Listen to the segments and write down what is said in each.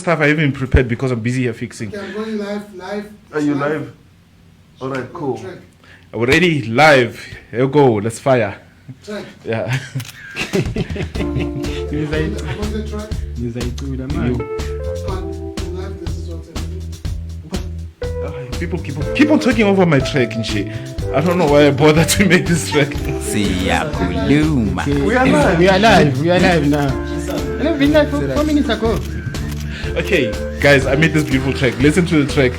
stuff I haven't prepared because I'm busy here fixing. Okay, I'm going live. Are you live? All right, cool. Track. We're ready, live. Here we go. Let's fire. Track. Yeah. I'm on the track. You. Live, this is what I'm doing. People keep on talking over my track and shit. I don't know why I bothered to make this track. Siyakhuluma. We are live. We are live now. And I've been live for 4 minutes ago. Okay, guys, I made this beautiful track. Listen to the track.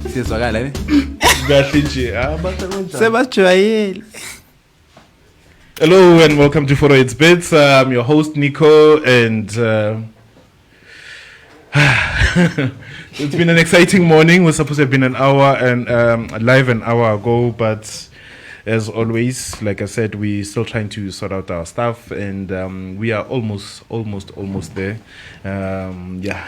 Sizwakala ne? Kahle nje. Bathakwenza. Sebajwayele. Hello and welcome to Photo It's Bits. I'm your host Nico, and it's been an exciting morning. We're supposed to have been an hour and live an hour ago, but as always, like I said, we're still trying to sort out our stuff, and we are almost there. Yeah,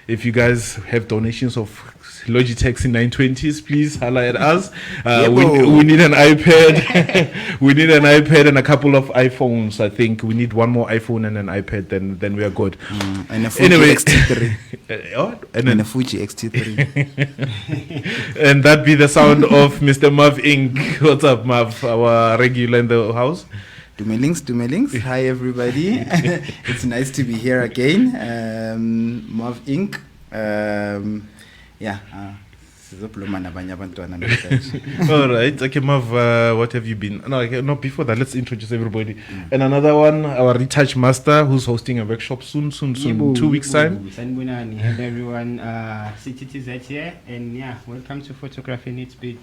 if you guys have donations of Logitech C920s, please holla at us. We need an iPad. We need an iPad and a couple of iPhones. I think we need one more iPhone and an iPad. Then we are good. And a Fuji X-T3. And a Fuji X-T3. And that be the sound of Mr. Mav Inc. What's up, Mav? Our regular in the house. Dumelings. Hi, everybody. It's nice to be here again. Mav Inc. Yeah. All right. Okay, Mav, what have you been? No, before that, let's introduce everybody. And another one, our retouch master, who's hosting a workshop soon, 2 weeks time. Sanbunani, hello everyone. CTTZ here, and yeah, welcome to Photography Needs Beat.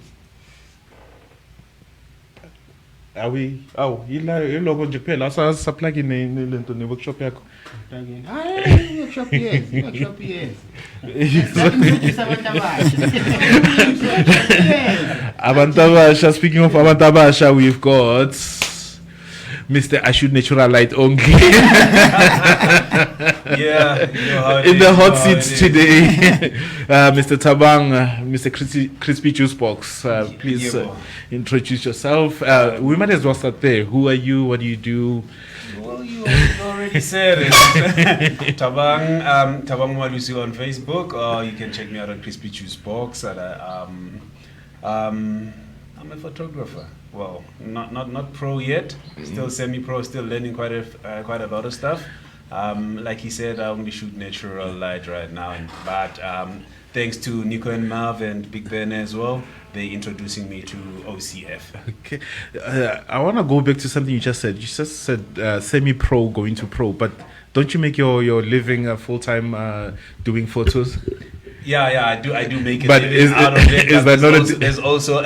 Are we? Oh, logo nje kuphela supply lento ne workshop yakho. Workshop yes. Abantabasha, speaking of Abantabasha, we've got Mr. I Shoot Natural Light Only. Yeah, in the hot seat today. Mr. Tabang, Mr. Crispy Juice Box, please introduce yourself. We might as well start there. Who are you? What do you do? Well, you already said it. Tabang Malusi on Facebook, or you can check me out on Crispy Juice Box. And I'm a photographer. Well, not pro yet. Still semi-pro. Still learning quite a lot of stuff. Like he said, I only shoot natural light right now, but thanks to Nico and Mav and Big Ben as well, they're introducing me to OCF. Okay, I want to go back to something you just said. You just said semi-pro going to pro, but don't you make your living full-time doing photos? Yeah, I do make it. But out of it. Is that not there's also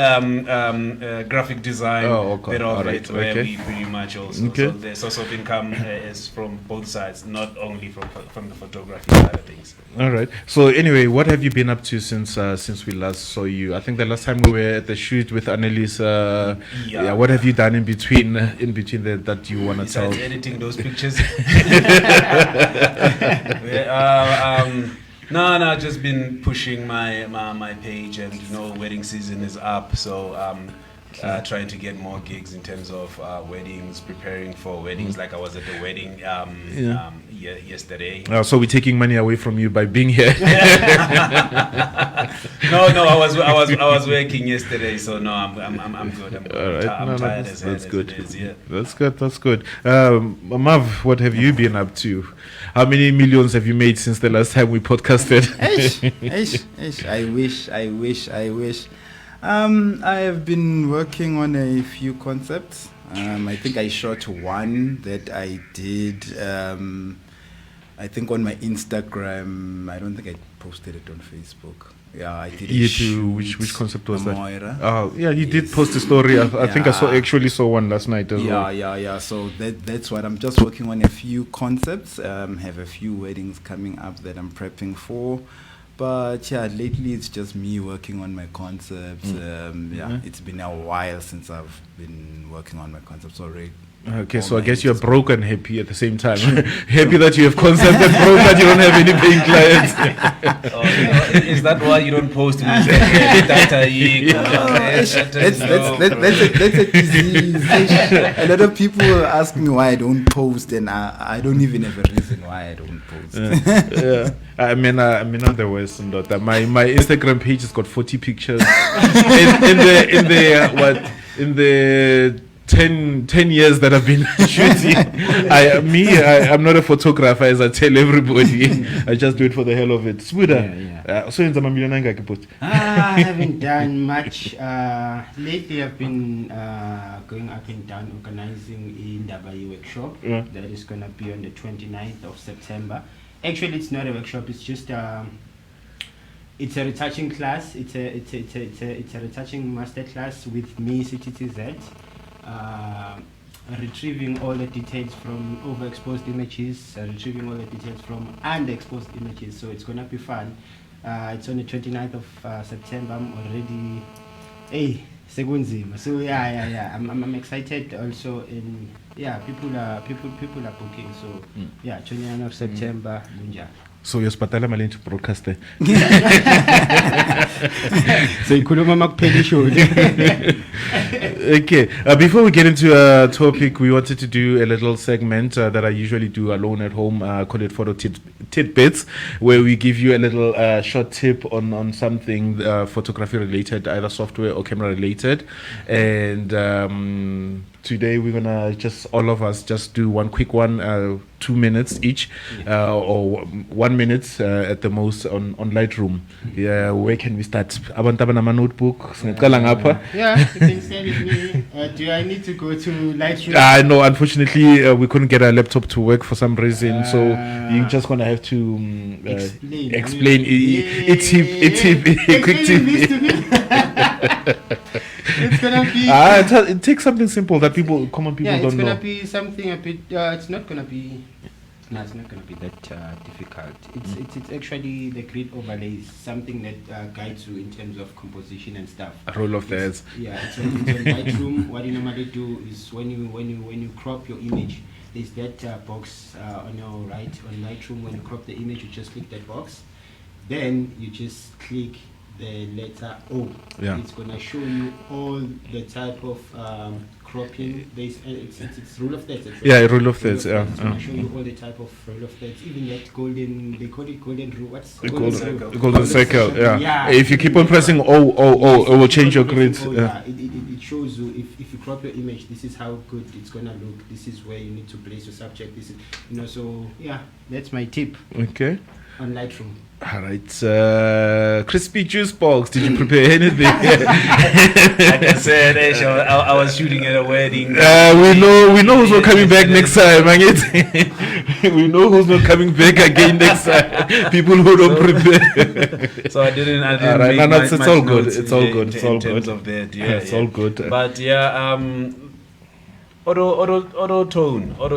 graphic design bit of it, where we pretty much also. Okay. So the source of income is from both sides, not only from the photography side of things. All right. So anyway, what have you been up to since we last saw you? I think the last time we were at the shoot with Annelies. Yeah. What have you done in between that you want to tell? Besides editing those pictures. No, just been pushing my page, and wedding season is up, so trying to get more gigs in terms of weddings, preparing for weddings. Like I was at the wedding yesterday. So we're taking money away from you by being here. No, I was working yesterday, so no, I'm good. All right. I'm tired as hell. That's good. As it is, yeah. That's good. Mav, what have you been up to? How many millions have you made since the last time we podcasted? I wish. I have been working on a few concepts. I think I shot one that I did. I think on my Instagram. I don't think I posted it on Facebook. Yeah, I did. Which concept was that? Moira. Oh, yeah, you did post a story. I think I saw one last night as well. Yeah. So that's what I'm just working on, a few concepts. Have a few weddings coming up that I'm prepping for. But yeah, lately it's just me working on my concepts. It's been a while since I've been working on my concepts already. Okay, so I guess you're broke and happy at the same time. Happy that you have concept and broke that you don't have any paying clients. Is that why you don't post? That's a disease. A lot of people ask me why I don't post, and I don't even have a reason why I don't post. Yeah. I mean, on the West, and that my Instagram page has got 40 pictures. in the 10 years that I've been shooting, I'm not a photographer, as I tell everybody. I just do it for the hell of it. Spuda, so in I haven't done much. Lately, I've been going up and down organizing a Ndabayi workshop that is going to be on the 29th of September. Actually, it's not a workshop. It's just it's a retouching class. It's a retouching master class with me, CTTZ. Retrieving all the details from overexposed images, retrieving all the details from underexposed images. So it's gonna be fun. It's on the 29th of September. I'm already, sekunzima. So yeah. I'm excited also. In people are booking. So 29th of September. So you're spatala mali into broadcaster. So ikhuluma makuphela show. Okay, before we get into a topic, we wanted to do a little segment that I usually do alone at home, call it Photo Tidbits, where we give you a little short tip on something photography related, either software or camera related. And today we're gonna all of us do one quick one, 2 minutes each, or 1 minute at the most on Lightroom. Yeah, where can we start? Abantu abanama notebook, singaqala ngapha. Yeah, you can send it me. Do I need to go to Lightroom? No, unfortunately, we couldn't get our laptop to work for some reason, so you're just gonna have to explain. A quick tip. It's gonna be. It takes something simple that common people don't know. It's gonna be something a bit. It's not gonna be. No, it's not gonna be that difficult. It's actually the grid overlays, something that guides you in terms of composition and stuff. A roll of theirs. Yeah, it's on Lightroom. What you normally do is when you crop your image, there's that box on your right on Lightroom. When you crop the image, you just click that box. Then you just click the letter O. Yeah. It's gonna show you all the type of cropping. It's rule of thirds. Rule of thirds. Yeah. It's gonna show you all the type of rule of thirds. Even that golden, they call it golden rule. What's The golden circle. Yeah. If you keep on pressing O, it will change your grid. It shows you if you crop your image, this is how good it's gonna look. This is where you need to place your subject. This is so that's my tip. Okay. On Lightroom. All right, crispy juice box. Did you prepare anything? Like I said, I was shooting at a wedding. We know who's not coming back next time. We know who's not coming back again next time. People who don't prepare. So I didn't. All right, it's all good. It's all good. It's all good. Of that, it's all good. But auto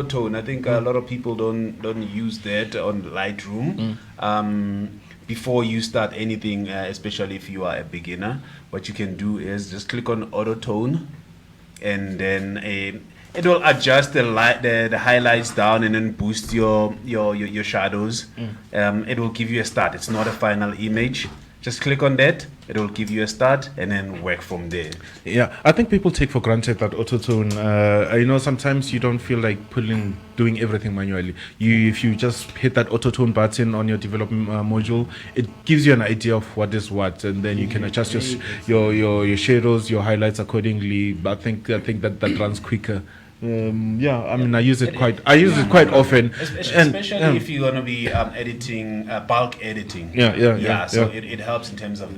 tone. I think a lot of people don't use that on Lightroom. Before you start anything, especially if you are a beginner, what you can do is just click on auto tone, and then it will adjust the highlights down and then boost your shadows. It will give you a start. It's not a final image. Just click on that, it will give you a start and then work from there. Yeah, I think people take for granted that auto-tone. Sometimes you don't feel like doing everything manually. If you just hit that auto-tone button on your development module, it gives you an idea of what is what, and then you can adjust your shadows, your highlights accordingly. But I think that runs quicker. I use it quite often, especially if you're gonna be editing bulk editing. So it helps in terms of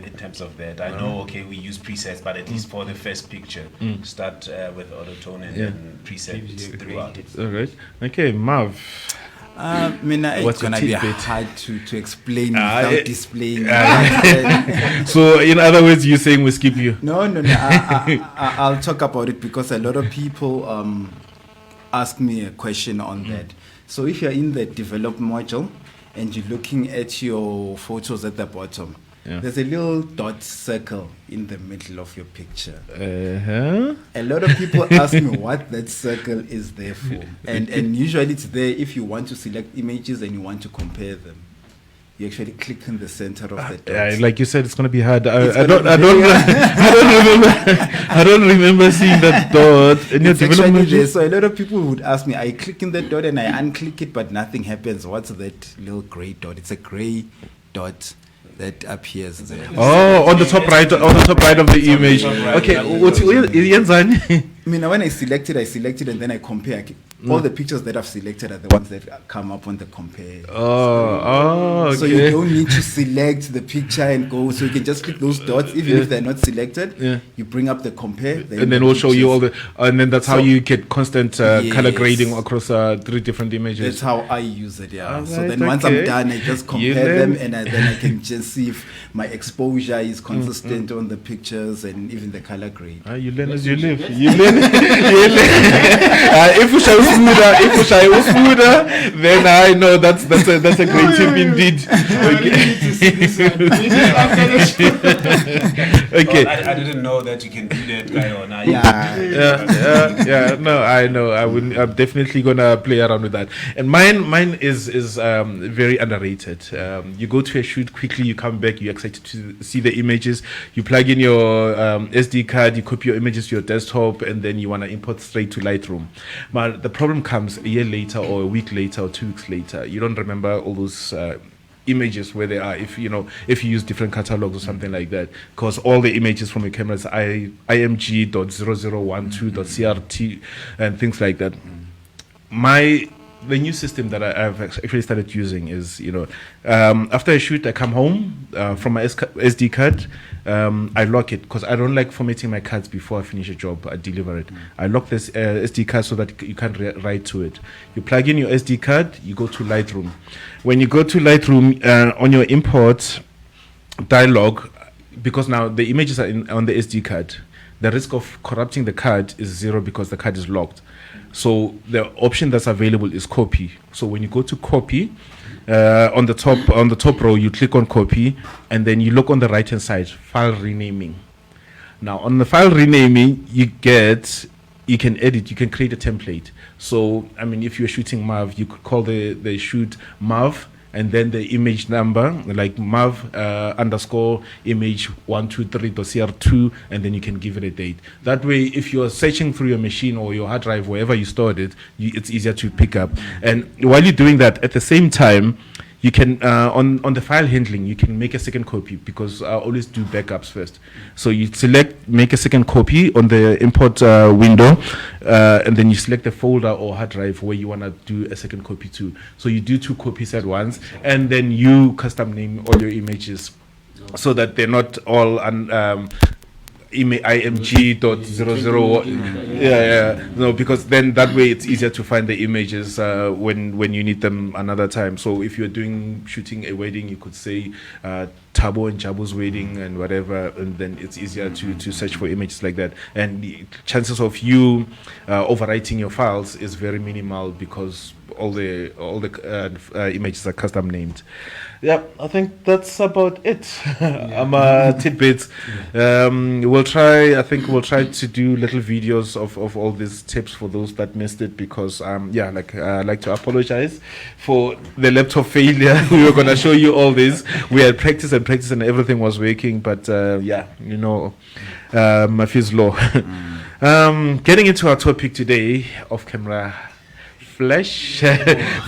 that. I know. Okay, we use presets, but at least for the first picture, start with auto-tone and then presets throughout. All right. Okay, Marv. It's gonna be hard to explain without displaying. So, in other words, you're saying we skip you? No. I'll talk about it because a lot of people ask me a question on that. So, if you're in the develop module and you're looking at your photos at the bottom, Yeah. there's a little dot circle in the middle of your picture. Uh-huh. A lot of people ask me what that circle is there for. And usually it's there if you want to select images and you want to compare them. You actually click in the center of the dot. Like you said, it's gonna be hard. It's I gonna don't be I don't remember seeing that dot in your It's actually development. there. So a lot of people would ask me, I click in that dot and I unclick it, but nothing happens. What's that little gray dot? It's a gray dot that appears there. Oh, on the top right of the image. Okay, what's I mean, when I select it, and then I compare. All the pictures that I've selected are the ones that come up on the compare. okay. So you don't need to select the picture and go. So you can just click those dots, even if they're not selected. Yeah. You bring up the compare, And then we'll show you all pictures. and then that's how So- you get constant color Yes. grading across 3 different images. That's how I use it, yeah. So Alright, then once I'm okay. done, I just You compare them, learn. and then I can just see if my exposure is consistent on the pictures and even the color grade. You learn as you live. You learn. If you shy smoother, then I know that's a great tip indeed. Okay. I didn't know that you can do that, guy, or not. Yeah. No, I know. I'm definitely gonna play around with that. And mine is very underrated. You go to a shoot quickly, you come back, you're excited to see the images. You plug in your SD card, you copy your images to your desktop, and then you wanna import straight to Lightroom. But the problem comes a year later, or a week later, or 2 weeks later. You don't remember all those. Images where they are, if you use different catalogs or something like that, because all the images from your cameras img.0012.crt and things like that. The new system that I've actually started using is, after I shoot, I come home from my SD card, I lock it because I don't like formatting my cards before I finish a job. I deliver it. I lock this SD card so that you can't write to it. You plug in your SD card, you go to Lightroom. When you go to Lightroom, on your import dialog, because now the images are on the SD card, the risk of corrupting the card is 0 because the card is locked. So the option that's available is copy. So when you go to copy, on the top row, you click on copy, and then you look on the right hand side, file renaming. Now on the file renaming, you can edit, you can create a template. So I mean, if you're shooting MAV, you could call the shoot MAV, and then the image number, like MAV underscore image 123.cr2, and then you can give it a date. That way, if you're searching through your machine or your hard drive, wherever you stored it, it's easier to pick up. And while you're doing that, at the same time, you can, on the file handling, you can make a second copy, because I always do backups first. So you select, make a second copy on the import window, and then you select the folder or hard drive where you want to do a second copy to. So you do 2 copies at once, and then you custom name all your images so that they're not all img.00. No, because then that way it's easier to find the images when you need them another time. So if you're shooting a wedding, you could say Tabo and Jabu's wedding and whatever, and then it's easier to search for images like that. And the chances of you overwriting your files is very minimal, because all the images are custom named. Yeah, I think that's about it. Tidbits. We'll try to do little videos of all these tips for those that missed it, because I'd like to apologize for the laptop failure. We were gonna show you all this. We had practice and everything was working, but my fees low. Getting into our topic today, off camera flash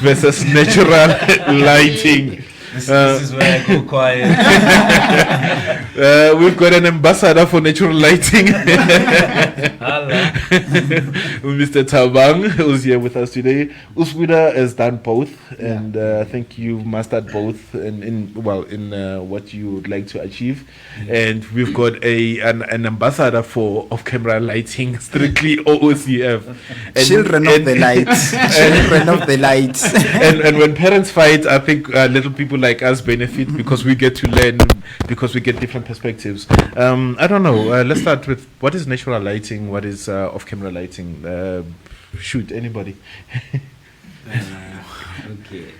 versus natural lighting. This is where I go quiet. We've got an ambassador for natural lighting. Mr. Tabang, who's here with us today. Uswida has done both, and I think you've mastered both in what you would like to achieve. And we've got an ambassador for off-camera lighting, strictly OOCF. And, Children of the light. Children of the light. And when parents fight, I think little people like us benefit, because we get to learn, because we get different perspectives. I don't know. Let's start with, what is natural lighting? What is off-camera lighting? Shoot, anybody? Okay.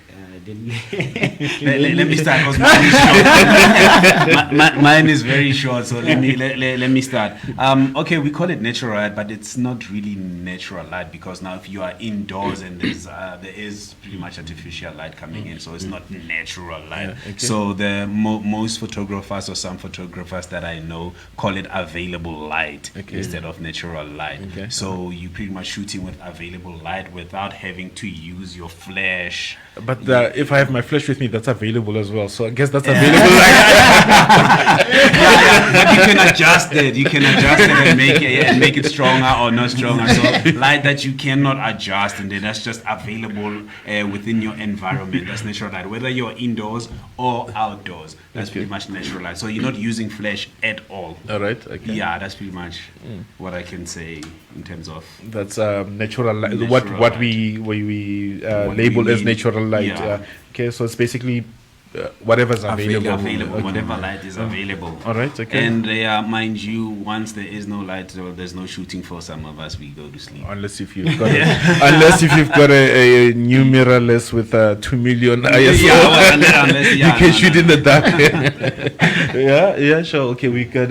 Let me start because mine is short. Mine is very short, so let me start. Okay, we call it natural light, but it's not really natural light because now if you are indoors and there is pretty much artificial light coming in, so it's not natural light. Yeah, okay. So the most photographers or some photographers that I know call it available light instead of natural light. Okay. So you pretty much shooting with available light without having to use your flash. But if I have my flash with me, that's available as well. So I guess that's available. But you can adjust it. You can adjust it and make it stronger or not stronger. So light that you cannot adjust, and then that's just available within your environment. That's natural light, whether you're indoors or outdoors. That's pretty much natural light. So you're not using flash at all. All right. Okay. Yeah, that's pretty much what I can say in terms of. That's natural light. Natural What light. we What label we as mean. natural light. Yeah. Okay, so it's basically whatever's available. Available, Okay. whatever light is available. All right. Okay. And mind you, once there is no light or there's no shooting for some of us, we go to sleep. Unless if you've got a new mirrorless with 2 million ISO, you can shoot in the dark. yeah, sure. Okay, we got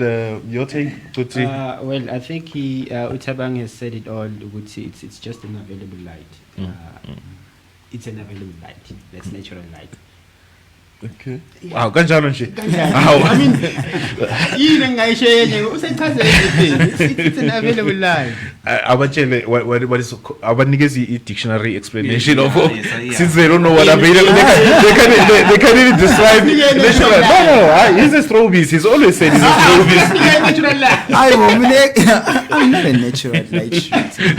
your take, Putsi. Well, I think Utabang has said it all. It's just an available light. It's an available light. That's natural light. Okay. Wow, kanjalo nje. I mean, it's an available light. Abatshele what is abanikeza dictionary explanation Yeah, of yeah. since they don't know what available they can't even describe natural. No, he's a strobis. He's always said he's a strobis. I'm not a natural light shooter.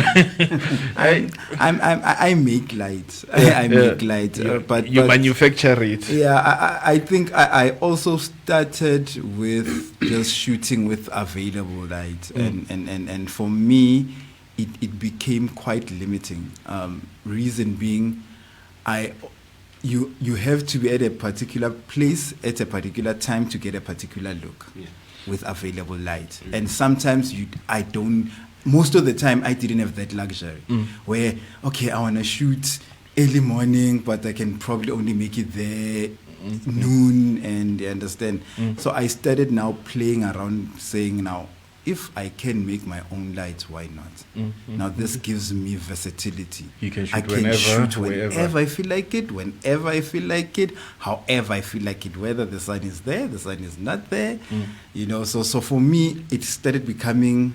I make lights. I make lights, but You manufacture it. yeah, I think I also started with just shooting with available light, and for me, it became quite limiting. Reason being, you have to be at a particular place at a particular time to get a particular look with available light, and sometimes most of the time I didn't have that luxury where I want to shoot early morning, but I can probably only make it there noon, and you understand. So I started now playing around, saying now, if I can make my own lights, why not? Now this gives me versatility. You can shoot I can whenever, shoot wherever. whenever I feel like it, whenever I feel like it, however I feel like it, whether the sun is there, the sun is not there. So for me, it started becoming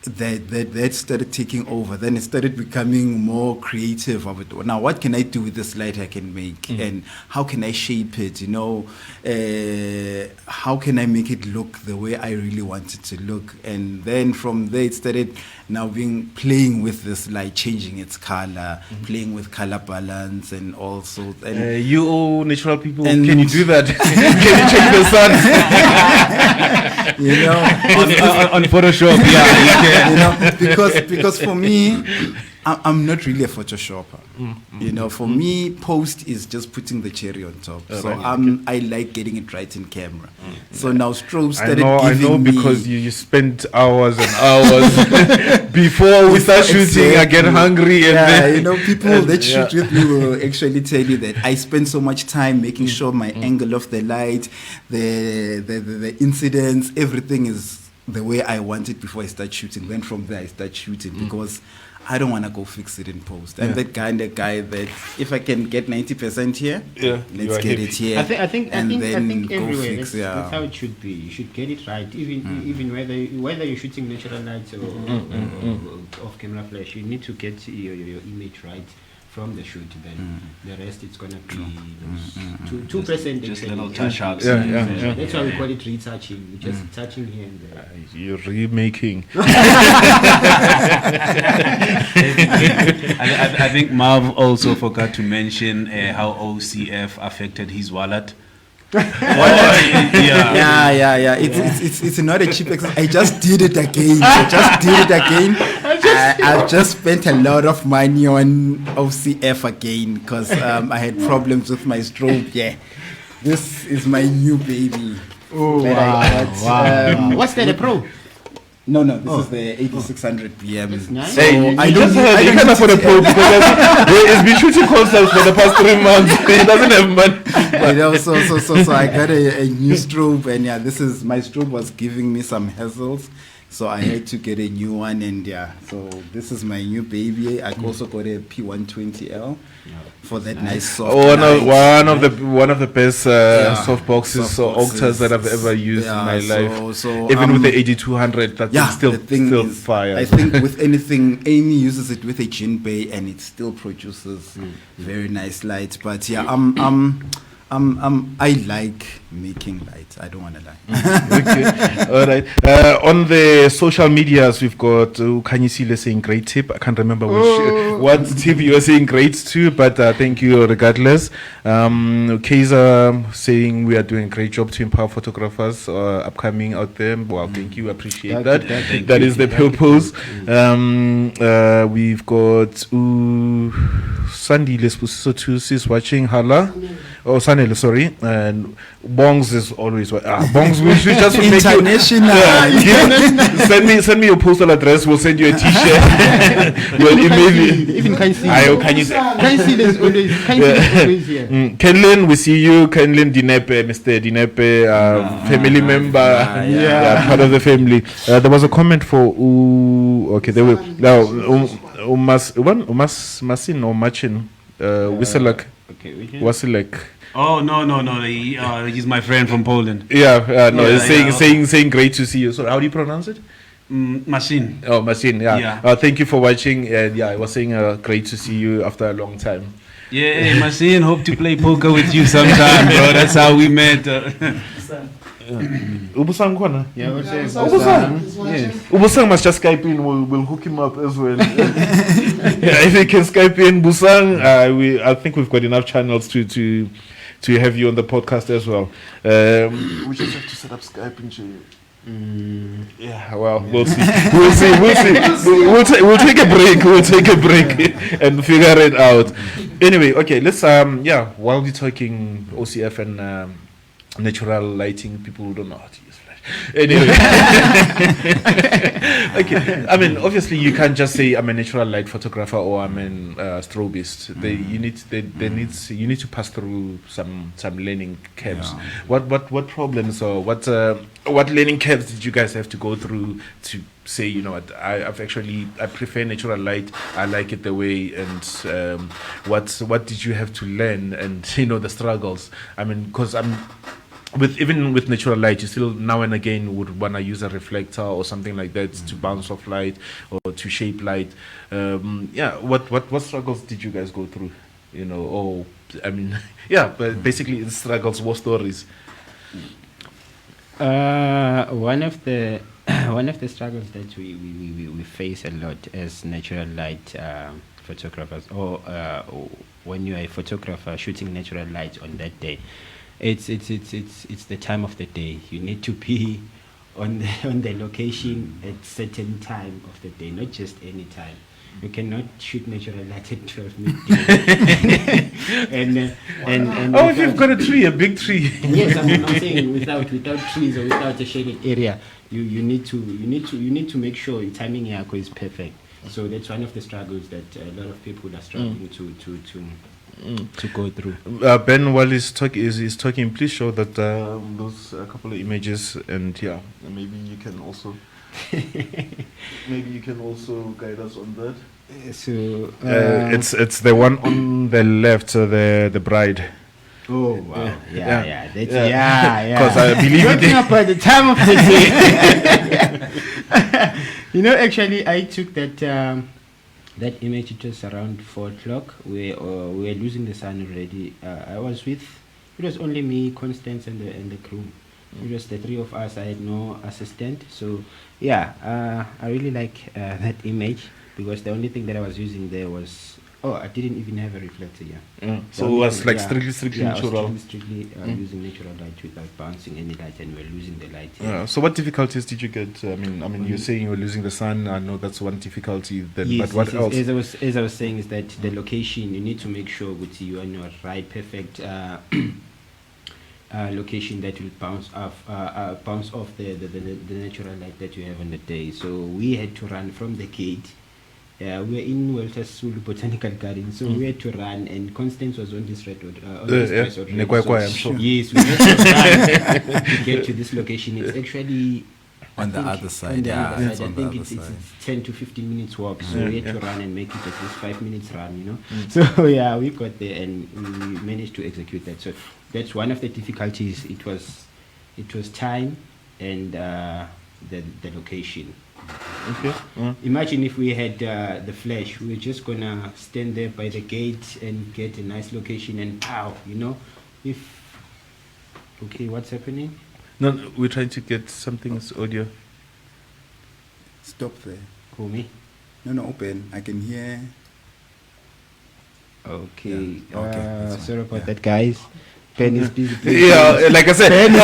that started taking over. Then it started becoming more creative of it. Now, what can I do with this light I can make, and how can I shape it? How can I make it look the way I really want it to look? And then from there, it started now playing with this light, changing its color, playing with color balance, and also. And You all natural people, And- can you do that? Can you check the sun? on Photoshop, yeah. because for me, I'm not really a photoshopper. For me, post is just putting the cherry on top. So I like getting it right in camera. So now strobe started I know giving me. because you spent hours and hours before we start shooting. I get hungry and then People that shoot with me will actually tell you that I spend so much time making sure my angle of the light, the incidents, everything is the way I want it before I start shooting. Then from there I start shooting because I don't want to go fix it in post. I'm that kind of guy that if I can get 90% here, you let's are get happy. it here. I think go everywhere fix, that's how it should be. You should get it right, even whether you're shooting natural lights or off-camera flash. You need to get your image right from the shoot. Then the rest it's gonna be 2%. Just little touch-ups. Yeah. That's why we call it retouching. We're just touching here and there. You're remaking. I think Marv also forgot to mention how OCF affected his wallet. Yeah. It's not a cheap exercise. I just did it again. I've just spent a lot of money on OCF again because I had problems with my strobe. Yeah, this is my new baby. Oh, wow. What's that, a pro? No, this is the 8600 BM. That's nice. So Hey, I you don't just need- heard, I he don't can't need afford a to- pro because he's been shooting concerts for the past 3 months. He doesn't have money. You know, so I got a new strobe, and yeah, this is my strobe was giving me some hassles, so I had to get a new one, and yeah, so this is my new baby. I also got a P120L for that nice soft. One light. of the best Yeah, soft boxes or octas that I've ever used in my life. So, Even with the 8200, that yeah, thing's still the thing still is, fire. I think with anything, Amy uses it with a gin bay, and it still produces very nice light. But yeah, I like making lights. I don't want to lie. Okay. All right. On the social medias, we've got Kanyisile saying great tip. I can't remember what tip you were saying great to, but thank you regardless. Kaiser saying we are doing a great job to empower photographers upcoming out there. Well, thank you. Appreciate that. That is the purpose. We've got Sandy Lespusiso too is watching. Hala. Oh, Sanele, sorry. And Bongs is always Bongs. We should just make you International. send me your postal address. We'll send you a T-shirt. We'll email you. Even Kansile. Kansile is always here. Kenlin, we see you. Kenlin Dinepe, Mr. Dinepe, family member, part of the family. There was a comment for okay. There were now Masin or Machin. Wiselak. Okay, we can. Wasilek. Oh no! He's my friend from Poland. Yeah, no, Yeah, saying great to see you. So how do you pronounce it? Machine. Oh, Machine. Yeah. Yeah. Thank you for watching. And I was saying great to see you after a long time. Yeah, hey, Machine. Hope to play poker with you sometime, bro. That's how we met. Ubusang Kwana? Yeah, what's it? Yes. Ubusang must just Skype in. We'll hook him up as well. Yeah, if he can Skype in, Busang, I think we've got enough channels to have you on the podcast as well. We just have to set up Skype and yeah, well, we'll see. We'll see. We'll take a break. We'll take a break and figure it out. Anyway, okay, let's while we're talking OCF and natural lighting, people who don't know how to use flash. Anyway, okay. I mean, obviously, you can't just say I'm a natural light photographer or I'm an strobist. You need to pass through some learning curves. Yeah. What problems or what learning curves did you guys have to go through to say, you know what, I prefer natural light. I like it the way. And what did you have to learn, and the struggles? I mean, because even with natural light, you still now and again would want to use a reflector or something like that to bounce off light or to shape light. What struggles did you guys go through? But basically it's struggles, war stories. One of the struggles that we face a lot as natural light photographers, or when you are a photographer shooting natural light on that day, it's the time of the day. You need to be on the location at certain time of the day, not just any time. You cannot shoot natural light at 12 midday. and if you've got a big tree. Yes, I'm saying without trees or without a shaded area, you need to make sure your timing yako is perfect. So that's one of the struggles that a lot of people are struggling to go through. Ben, while he's talking, please show that those couple of images, and maybe you can also guide us on that. So it's the one on the left, the bride. Oh wow! Yeah. Because I believe talking about the time of the day. Actually, I took that image. It was around 4 o'clock. We were losing the sun already. It was only me, Constance, and the crew. It was the 3 of us. I had no assistant. So I really like that image, because the only thing that I was using there was I didn't even have a reflector. So it was like strictly natural. I was strictly using natural light without bouncing any light, and we're losing the light. So what difficulties did you get? I mean, you're saying you were losing the sun. I know that's one difficulty. But what else? As I was saying, is that the location, you need to make sure that you are on your right perfect location that will bounce off the natural light that you have on the day. So we had to run from the gate. We're in Walter Sisulu Botanical Garden, so we had to run, and Constance was on this red road. On this place already. Nekwaekwae, I'm sure. Yes, we had to run to get to this location. It's actually On the other side, on the yeah, other it's side. on I the think other it's side. 10 to 15 minutes walk, so we had to run and make it at least 5 minutes run, you know. So yeah, we got there and we managed to execute that. So that's one of the difficulties. It was time and the location. Okay. Imagine if we had the flash, we were just gonna stand there by the gate and get a nice location and pow, you know. Okay, what's happening? No, we're trying to get something's audio. Stop there. Who, me? No, open. I can hear. Okay. Yeah, okay, that's fine. Sorry about Yeah. that, guys. Ben is busy. Yeah, like I said, every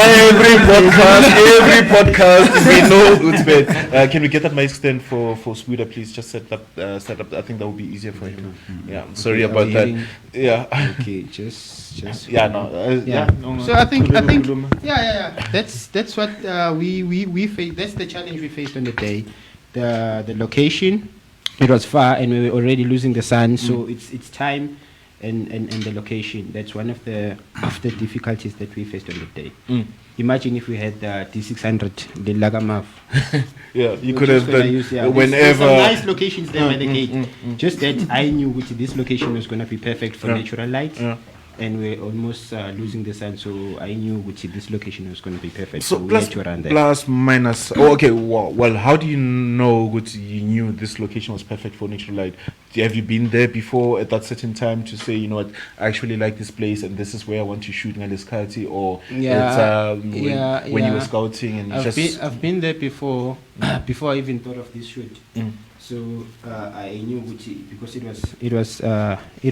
podcast, we know it's bad. Can we get that mic stand for Spuda, please? Just set up. I think that would be easier for him. Yeah, sorry Okay, about I'm that. hearing- Yeah. Okay, just. Yeah, no. Yeah. No, So I think yeah. That's what we face. That's the challenge we faced on the day. The location, it was far and we were already losing the sun, so it's time and the location. That's one of the difficulties that we faced on the day. Imagine if we had the D600, the Lagamav. Yeah, you We're could just have gonna done use, there's whenever. some nice locations there by the gate. Just that I knew which this location was going to be perfect for natural light. Yeah. And we're almost losing the sun, so I knew which this location was going to be perfect. So So we plus, had to run there. plus minus. Oh, okay. Well, how do you know what you knew this location was perfect for natural light? Have you been there before at that certain time to say, you know what, I actually like this place and this is where I want to shoot Ngaliskati, or when you were scouting and you I've been there before before I even thought of this shoot. So I knew because it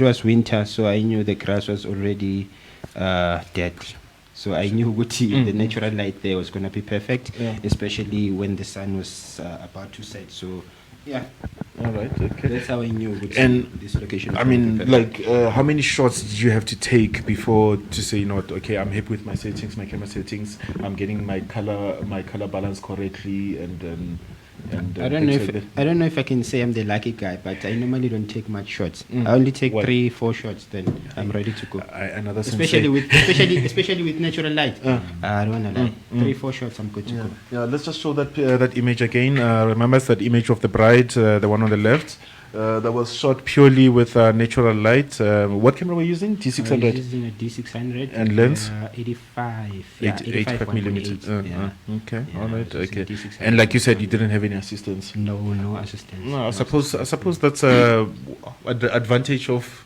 was winter, so I knew the grass was already dead. So I knew the natural light there was going to be perfect, especially when the sun was about to set. So yeah, all right, okay. that's how I knew And, this location was I gonna be mean, perfect. like, how many shots did you have to take before to say, you know what, okay, I'm happy with my settings, my camera settings, I'm getting my color balance correctly, and I don't know things if like that? I don't know if I can say I'm the lucky guy, but I normally don't take much shots. I only take Why? 3-4 shots, then I'm ready to go. Another Especially sensei. especially with natural light. I don't wanna lie. 3-4 shots, I'm good to go. Yeah, let's just show that image again. Remember, it's that image of the bride, the one on the left. That was shot purely with natural light. What camera were you using? I'm T600? using a D600 And lens? 85. Yeah, 85 millimeters. 1.8, yeah. Okay, Yeah, all right, I was using okay. D600. And like you said, you didn't have any assistance. No assistance. No, I suppose that's the advantage of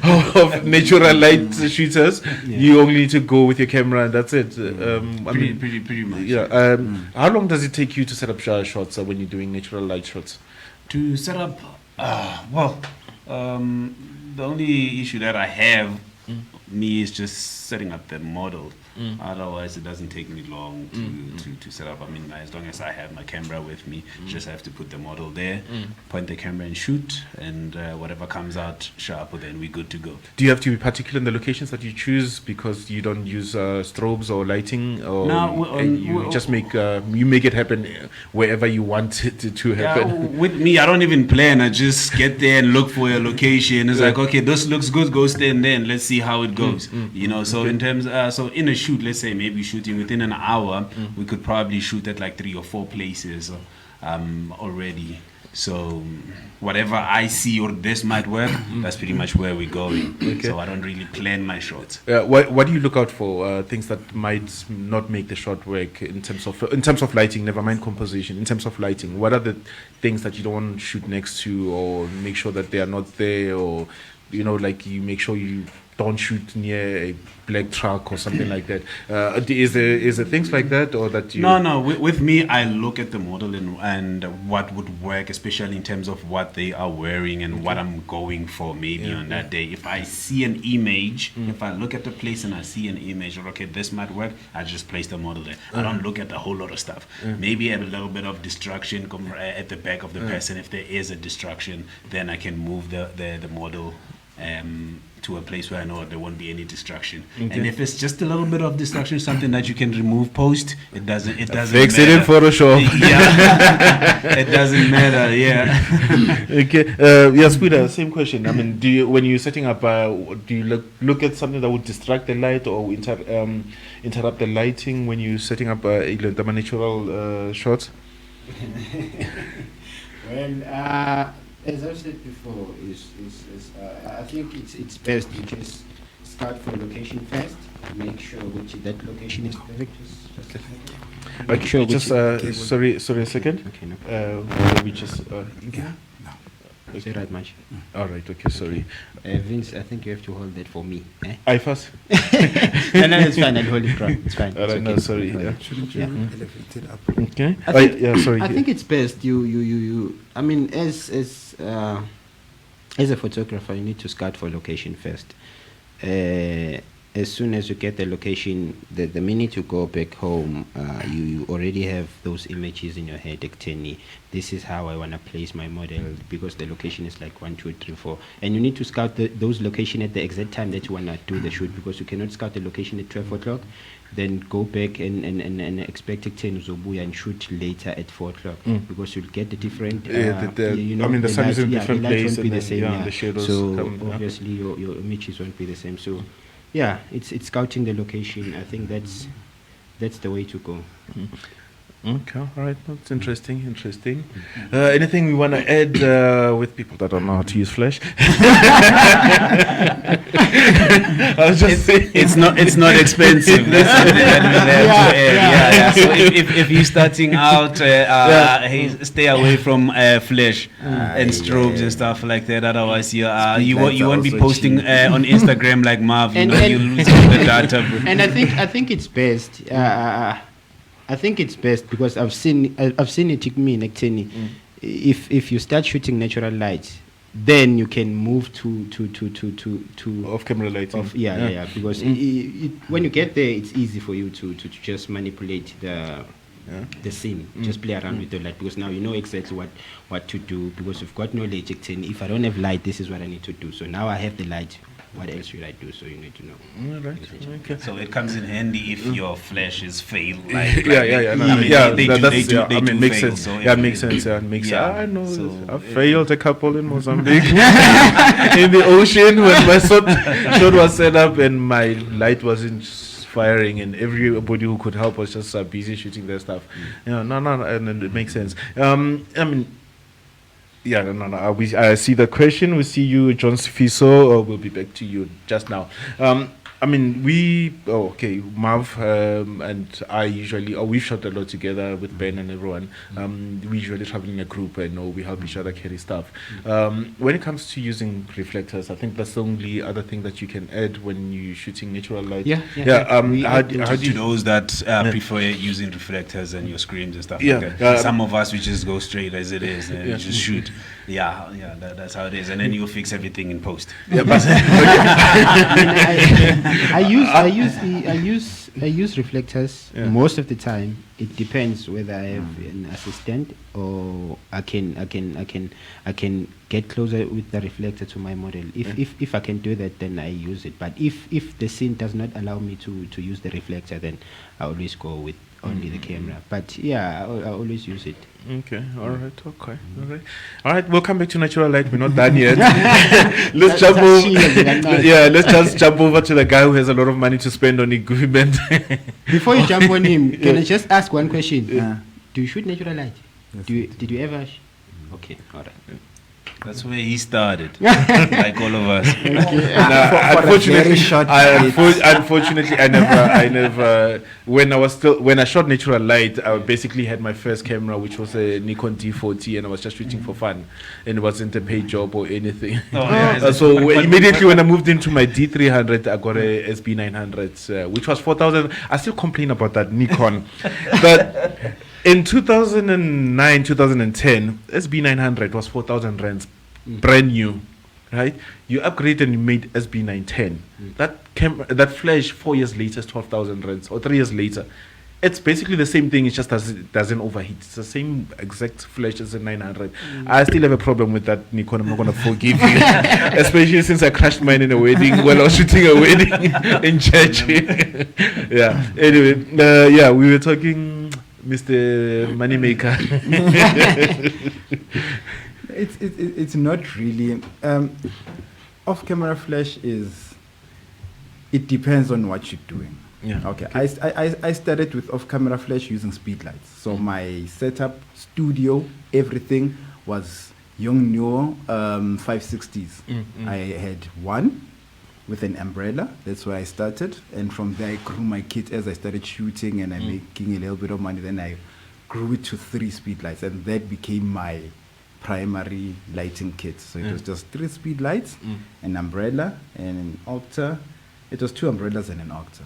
of natural light shooters. Yeah. You only need to go with your camera and that's it. I mean, Pretty much. yeah. How long does it take you to set up shots when you're doing natural light shots? To set up, the only issue that I have me is just setting up the model. Otherwise, it doesn't take me long to set up. I mean, as long as I have my camera with me, just have to put the model there, point the camera and shoot, and whatever comes out sharp, then we're good to go. Do you have to be particular in the locations that you choose because you don't use strobes or lighting, or No, you just make it happen wherever you want it to happen? Yeah, with me, I don't even plan. I just get there and look for a location. It's like, okay, this looks good. Go stand there and let's see how it goes. You know, so in terms, so in a shoot, let's say maybe shooting within an hour, we could probably shoot at like 3 or 4 places already. So whatever I see or this might work, that's pretty much where we're going. Okay. So I don't really plan my shots. What do you look out for? Things that might not make the shot work in terms of lighting. Never mind composition. In terms of lighting, what are the things that you don't want to shoot next to, or make sure that they are not there, or like you make sure you don't shoot near a black truck or something like that. Is there things like that, or that you? No. With me, I look at the model and what would work, especially in terms of what they are wearing and what I'm going for maybe on that day. If I see an image, if I look at the place and I see an image, or okay, this might work, I just place the model there. I don't look at a whole lot of stuff. Maybe a little bit of distraction at the back of the person. If there is a distraction, then I can move the model to a place where I know there won't be any distraction. And if it's just a little bit of distraction, something that you can remove post, it doesn't Fix it in matter. Photoshop. Yeah, it doesn't matter. Yeah. Okay. Yes, Peter, same question. I mean, do you, when you're setting up, do you look at something that would distract the light or interrupt the lighting when you're setting up natural shots? Well, as I've said before, I think it's best to just start from location first. Make sure which that location is perfect. Just a second. Make sure Just which sorry a second. Okay, no. We just okay. Say right much. All right. Okay. Sorry. Vince, I think you have to hold that for me. Eh? I first. No, it's fine. I'll hold it from. It's fine. All It's right. No, okay. sorry. Hold Yeah. it. Shouldn't you elevate it up? Okay. I think- yeah. Sorry. I think it's best you. I mean, as a photographer, you need to scout for location first. As soon as you get the location, the minute you go back home, you already have those images in your head. Ekteni, this is how I want to place my model because the location is like 1, 2, 3, 4, and you need to scout those location at the exact time that you want to do the shoot because you cannot scout the location at 12 o'clock, then go back and expect Ekteni Zobuya and shoot later at 4 o'clock because you'll get the different. I mean, the sun is in a different the light place won't be and the then, same. yeah, Yeah. the shadows So come, yeah. obviously your images won't be the same. So yeah, it's scouting the location. I think that's the way to go. Okay, all right. That's interesting. Anything we want to add with people that don't know how to use Flash? I was just saying. It's not expensive. That's something that we have to add. Yeah. So if you're starting out, hey, stay away from flash and strobes and stuff like that. Otherwise, you won't be also posting cheap. On Instagram like Marv. And- You lose all the data. And I think it's best. I think it's best because I've seen it take me in Ekteni. If you start shooting natural light, then you can move to Off-camera lighting. yeah, because when you get there, it's easy for you to just manipulate the scene, just play around with the light because now you know exactly what to do because you've got knowledge. If I don't have light, this is what I need to do. So now I have the light. What else should I do? So you need to know. All right. Okay. So it comes in handy if your flash is failed. Yeah. Makes sense. So Yeah, makes sense. Yeah, makes Yeah, sense. I know. so I failed a couple in Mozambique in the ocean when my shot was set up and my light wasn't firing, and everybody who could help was just busy shooting their stuff. Yeah, no, and it makes sense. I mean. Yeah, no. I see the question. We see you, John Sifiso. We'll be back to you just now. I mean, Marv and I usually, we shot a lot together with Ben and everyone. We usually travel in a group and we help each other carry stuff. When it comes to using reflectors, I think that's the only other thing that you can add when you're shooting natural light. Yeah. How do To you those that prefer using reflectors and your screens and stuff Yeah, like that. yeah. Some of us, we just go straight as it is and Yeah. just shoot. Yeah, that's how it is. And then you'll fix everything in post. I use reflectors most of the time. It depends whether I have an assistant or I can get closer with the reflector to my model. If I can do that, then I use it. But if the scene does not allow me to use the reflector, then I always go with only the camera. But yeah, I always use it. Okay, all right. We'll come back to natural light. We're not done yet. Let's jump over. Yeah, let's just jump over to the guy who has a lot of money to spend on equipment. Before you jump on him, can I just ask one question? Yeah. Do you shoot natural light? Yes, Did you ever? Okay, all right. That's where he started, like all of us. Unfortunately, I never. When I shot natural light, I basically had my first camera, which was a Nikon D40, and I was just shooting for fun, and it wasn't a paid job or anything. Immediately when I moved into my D300, I got a SB900, which was 4,000. I still complain about that Nikon, but in 2009, 2010, SB900 was 4,000 rands, brand new, right? You upgrade and you made SB910. That flash 4 years later is 12,000 rands, or 3 years later. it's basically the same thing. It just doesn't overheat. It's the same exact flash as a 900. I still have a problem with that, Nikon. I'm not gonna forgive you, especially since I crashed mine in a wedding while I was shooting a wedding in church. Yeah. Anyway, yeah, we were talking, Mr. Moneymaker. It's not really off-camera flash is. It depends on what you're doing. Yeah. Okay. I started with off-camera flash using speed lights. So my setup, studio, everything was Yongnuo 560s. I had one with an umbrella. That's where I started, and from there I grew my kit as I started shooting, and I'm making a little bit of money. Then I grew it to 3 speed lights, and that became my primary lighting kit. So it was just 3 speed lights, an umbrella, and an octa. It was 2 umbrellas and an octa.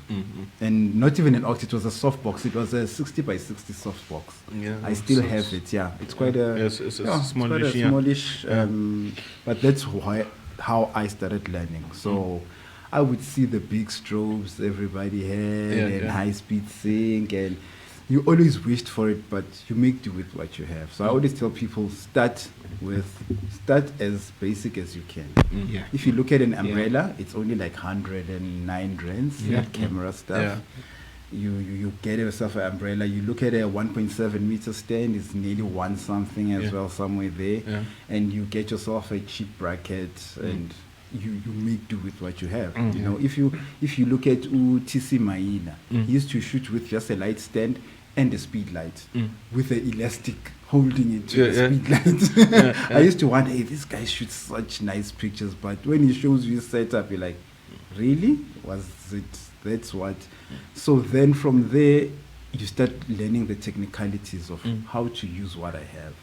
And not even an octa, it was a softbox. It was a 60 by 60 softbox. Yeah, I still have it, yeah. It's quite a, Yes, it's yeah, smallish, it's quite a yeah. smallish, but that's how I started learning. So I would see the big strobes everybody had, and high-speed sync, and you always wished for it, but you make do with what you have. So I always tell people, start as basic as you can. Yeah. If you look at an umbrella, it's only like 109 rands, that camera stuff. Yeah. You get yourself an umbrella. You look at a 1.7 meter stand, it's nearly 1 something as well, somewhere there. Yeah. And you get yourself a cheap bracket, and you make do with what you have. You know, if you look at TC Maina, he used to shoot with just a light stand and a speed light with an elastic holding it to the speed light. I used to wonder, hey, this guy shoots such nice pictures, but when he shows you his setup, you're like, really? Was it? That's what. So then from there, you start learning the technicalities of how to use what I have.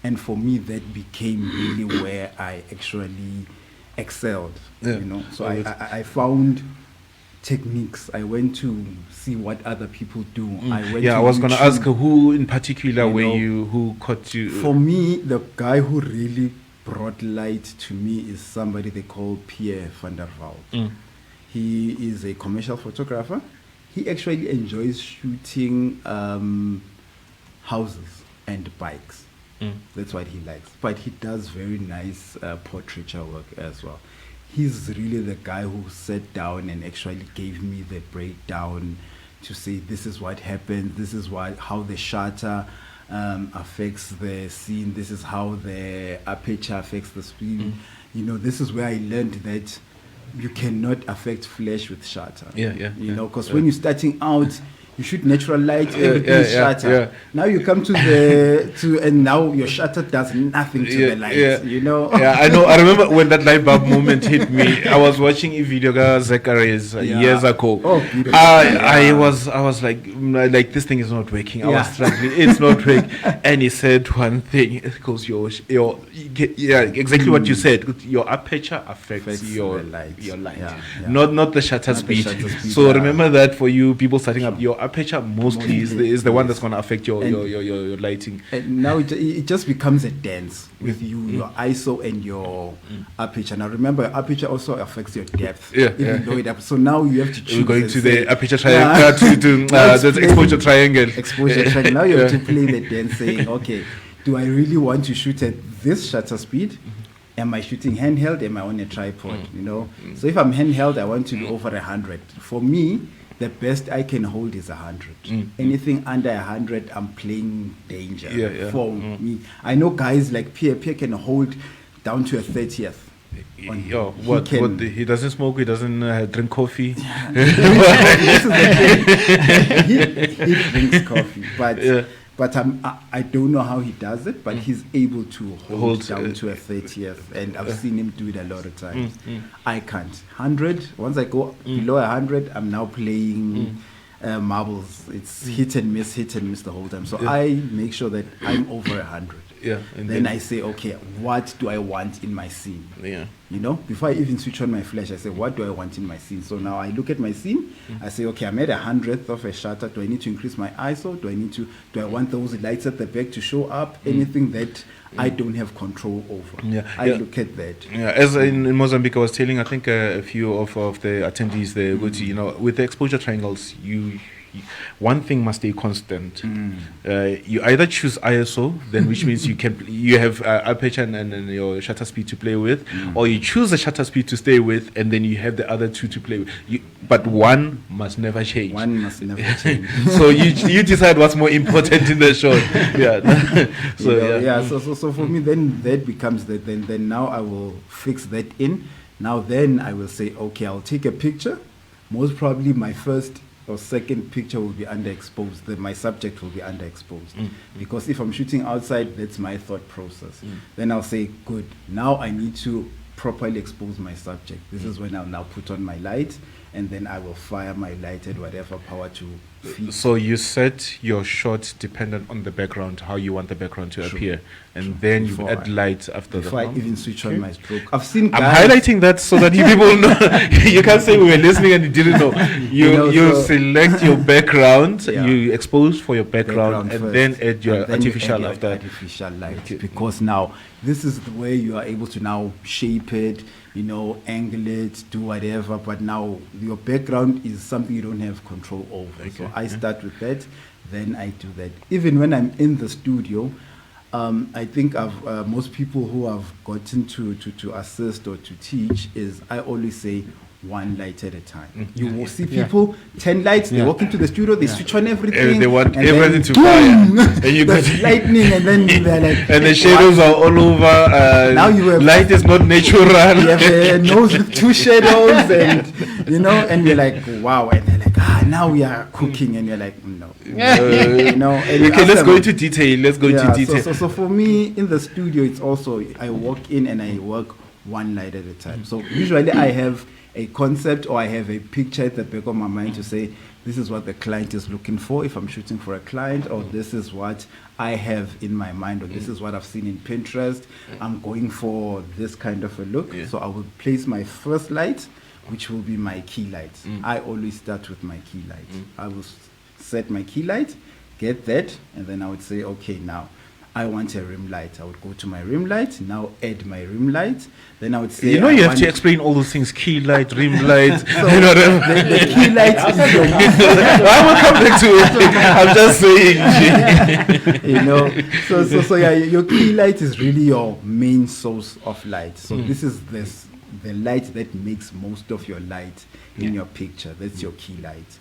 And for me, that became really where I actually excelled. You know, so I found techniques. I went to see what other people do. I was going to ask who in particular who caught you. For me, the guy who really brought light to me is somebody they call Pierre van der Walt. He is a commercial photographer. He actually enjoys shooting houses and bikes. That's what he likes. But he does very nice portraiture work as well. He's really the guy who sat down and actually gave me the breakdown to say this is what happened, this is how the shutter affects the scene, this is how the aperture affects the screen. You know, this is where I learned that you cannot affect flash with shutter. You know, because when you're starting out, you shoot natural light, everything is shutter. Now you come and now your shutter does nothing to the light. You know. I know. I remember when that light bulb moment hit me. I was watching a video of Zacharias years ago. Oh, beautiful. I was like this thing is not working. I was struggling. It's not working. And he said one thing. Because exactly what you said. Your aperture affects your light. Not the shutter speed. So remember that for you people starting up, your aperture mostly is the one that's going to affect your lighting. And now it just becomes a dance with your ISO and your aperture. Now remember, aperture also affects your depth. Even though so now you have to choose. We're going to the aperture triangle to the exposure triangle. Exposure triangle. Now you have to play the dance, saying, okay, do I really want to shoot at this shutter speed? Am I shooting handheld? Am I on a tripod? You know. So if I'm handheld, I want to be over 100. For me, the best I can hold is 100. Anything under 100, I'm playing danger for me. I know guys like Pierre can hold down to a 30th. He doesn't smoke, he doesn't drink coffee. This is the thing. He drinks coffee, but I don't know how he does it, but he's able to hold down to a 30th, and I've seen him do it a lot of times. I can't. 100, once I go below 100, I'm now playing marbles. It's hit and miss the whole time. So I make sure that I'm over 100. And then I say, okay, what do I want in my scene? You know, before I even switch on my flash, I say, what do I want in my scene? So now I look at my scene. I say, okay, I'm at 100th of a shutter. Do I need to increase my ISO? Do I want those lights at the back to show up? Anything that I don't have control over. I look at that. As in Mozambique, I was telling, I think a few of the attendees there, you know, with the exposure triangles, you one thing must stay constant. You either choose ISO, then which means you have aperture and your shutter speed to play with, or you choose the shutter speed to stay with, and then you have the other two to play with. But one must never change. One must never change. So you decide what's more important in the shot. Yeah. So for me, then that becomes that. Then now I will fix that in. Now then I will say, okay, I'll take a picture. Most probably my first or second picture will be underexposed. My subject will be underexposed. Because if I'm shooting outside, that's my thought process. Then I'll say, good, now I need to properly expose my subject. This is when I'll now put on my light, and then I will fire my light at whatever power to feed. So you set your shot dependent on the background, how you want the background to appear, and then you Before add light after Before I that. even switch on my stroke. I've seen I'm guys, highlighting that so that you people know. You can't say we were listening and you didn't know. You so- select your background, Yeah. you expose for your background, and first, then add your and then you artificial add your after. artificial light. Okay. Because now this is the way you are able to now shape it, angle it, do whatever. But now your background is something you don't have control over. So I start with that, then I do that. Even when I'm in the studio, I think most people who have gotten to assist or to teach is I always say one light at a time. You will see people 10 lights. They walk into the studio, they switch on everything. They want and everything to then, fire. And you there's got lightning, and then they're like, and the shadows are all over. Now you have- light is not natural. you have a nose with two shadows, and and you're like, wow, and they're like, now we are cooking, and you're like, no, and you Okay, ask let's go them- into detail. Let's go into detail. So for me in the studio, it's also I walk in and I work one light at a time. So usually I have a concept or I have a picture at the back of my mind to say this is what the client is looking for if I'm shooting for a client, or this is what I have in my mind, or this is what I've seen in Pinterest. I'm going for this kind of a look. So I will place my first light, which will be my key light. I always start with my key light. I will set my key light, get that, and then I would say, okay, now I want a rim light. I would go to my rim light, now add my rim light. Then I would say, You I have want- to explain all those things: key light, rim light. So the key light is your I will come back to it. I'm just saying. so your key light is really your main source of light. So this is the light that makes most of your light in your picture. That's your key light.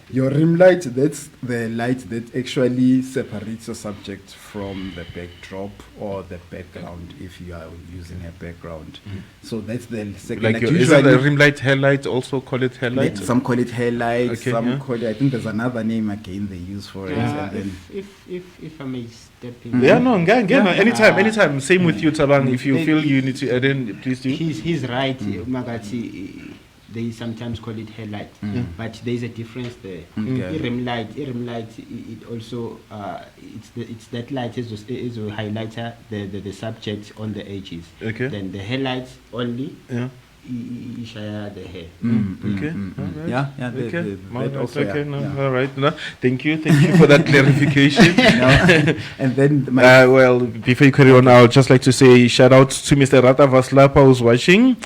Your rim light, that's the light that actually separates your subject from the backdrop or the background if you are using a background. So that's the second Like, light. is it a rim light, hair light? Also call it hair light. Some call it hair light, Okay, some yeah. call it, I think there's another name again they use for it. And then If I may step in. Yeah, no, again, Yeah. anytime. Same with you, Tabang. If you They- feel you need to add in, please do. He's right, Magati. They sometimes call it headlight, but there is a difference there. Okay. Rim light, it also it's that light is a highlighter the subject on the edges. Okay. Then the headlights only Yeah. share the hair. Okay. All right. Yeah, Okay. that also, Okay. yeah, No. yeah. All right. No. Thank you for that clarification. And then my Well, before you carry on, I would just like to say shout out to Mr. Rata Vaslapa who's watching.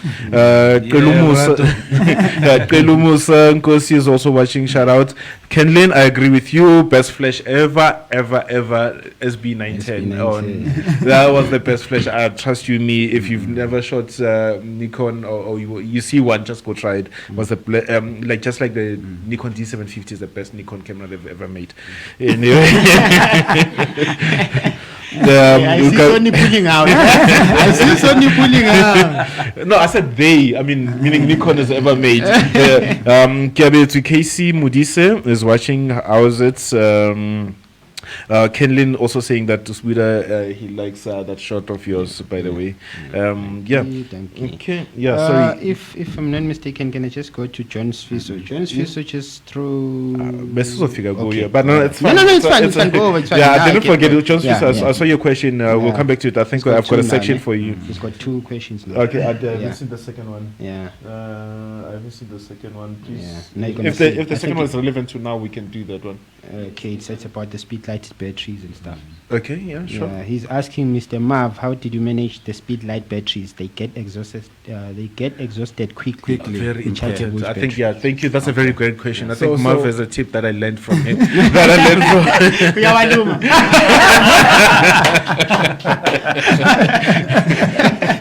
Kelumus Nkosi is also watching. Shout out. Kenlin, I agree with you. Best flash ever. SB910. That was the best flash. I trust you, me. If you've never shot Nikon or you see one, just go try it. Was the just like the Nikon D750 is the best Nikon camera they've ever made. Anyway. I see Sony pulling out. I see Sony pulling out. No, I said they. I mean, meaning Nikon has ever made. Kiabe to Casey Mudise is watching. How's it? Kenlin also saying that Swida he likes that shot of yours, by the way. Yeah. Thank you. Okay. Yeah. Sorry. If I'm not mistaken, can I just go to John's Fiso? John's Fiso just through. Best of figure go Okay. here, but no, it's fine. No, it's fine. It's fine. Go over. It's fine. Yeah, Now I didn't can forget go. it. John Smith, I saw your question. We'll Yeah. come back to it. I think He's I've got a two section now, for you. He's got 2 questions now. Okay, I haven't Yeah. seen the second one. Yeah. I haven't seen the second one. Please. Yeah. Now you're gonna If see- the I second think one is relevant to now, we can do that one. Okay, it's about the speed light Speedlight batteries and stuff. Okay, yeah, sure. Yeah, he's asking Mr. Marv, how did you manage the Speedlight batteries? They get exhausted. They get exhausted quickly. Very Rechargeable important. I think, batteries. yeah, thank you. That's a very great question. I So- think Marv so- has a tip that I learned from him. that I learned from.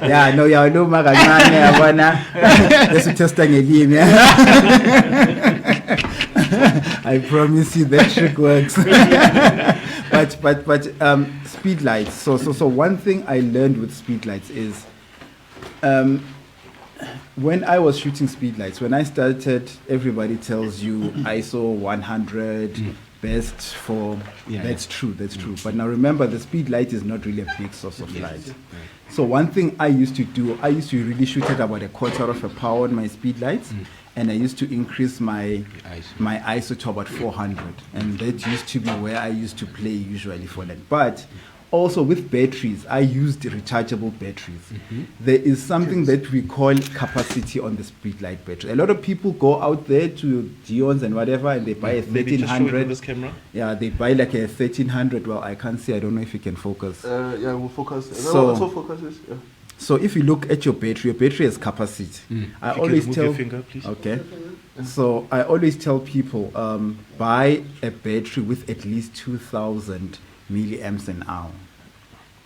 Yeah, no, yawuluma kancane yabona lesitesta ngelimi. I promise you that trick works. but speed lights. So one thing I learned with speed lights is when I was shooting speed lights, when I started, everybody tells you ISO 100 best for Yeah, that's true. But now remember, the speed light is not really a big source of light. So one thing I used to do, I used to really shoot at about 1/4 of a power on my speed lights, and I used to increase my ISO to about 400, and that used to be where I used to play usually for that. But also with batteries, I used rechargeable batteries. There is something that we call capacity on the speed light battery. A lot of people go out there to Dion's and whatever, and they buy a Maybe just show it on 1300. this camera. Yeah, they buy like a 1300. Well, I can't see. I don't know if you can focus. Yeah, we'll focus. So- focus is. Yeah. So if you look at your battery has capacity. I If you always can move tell your finger, please. Okay. So I always tell people buy a battery with at least 2000 milliamps an hour.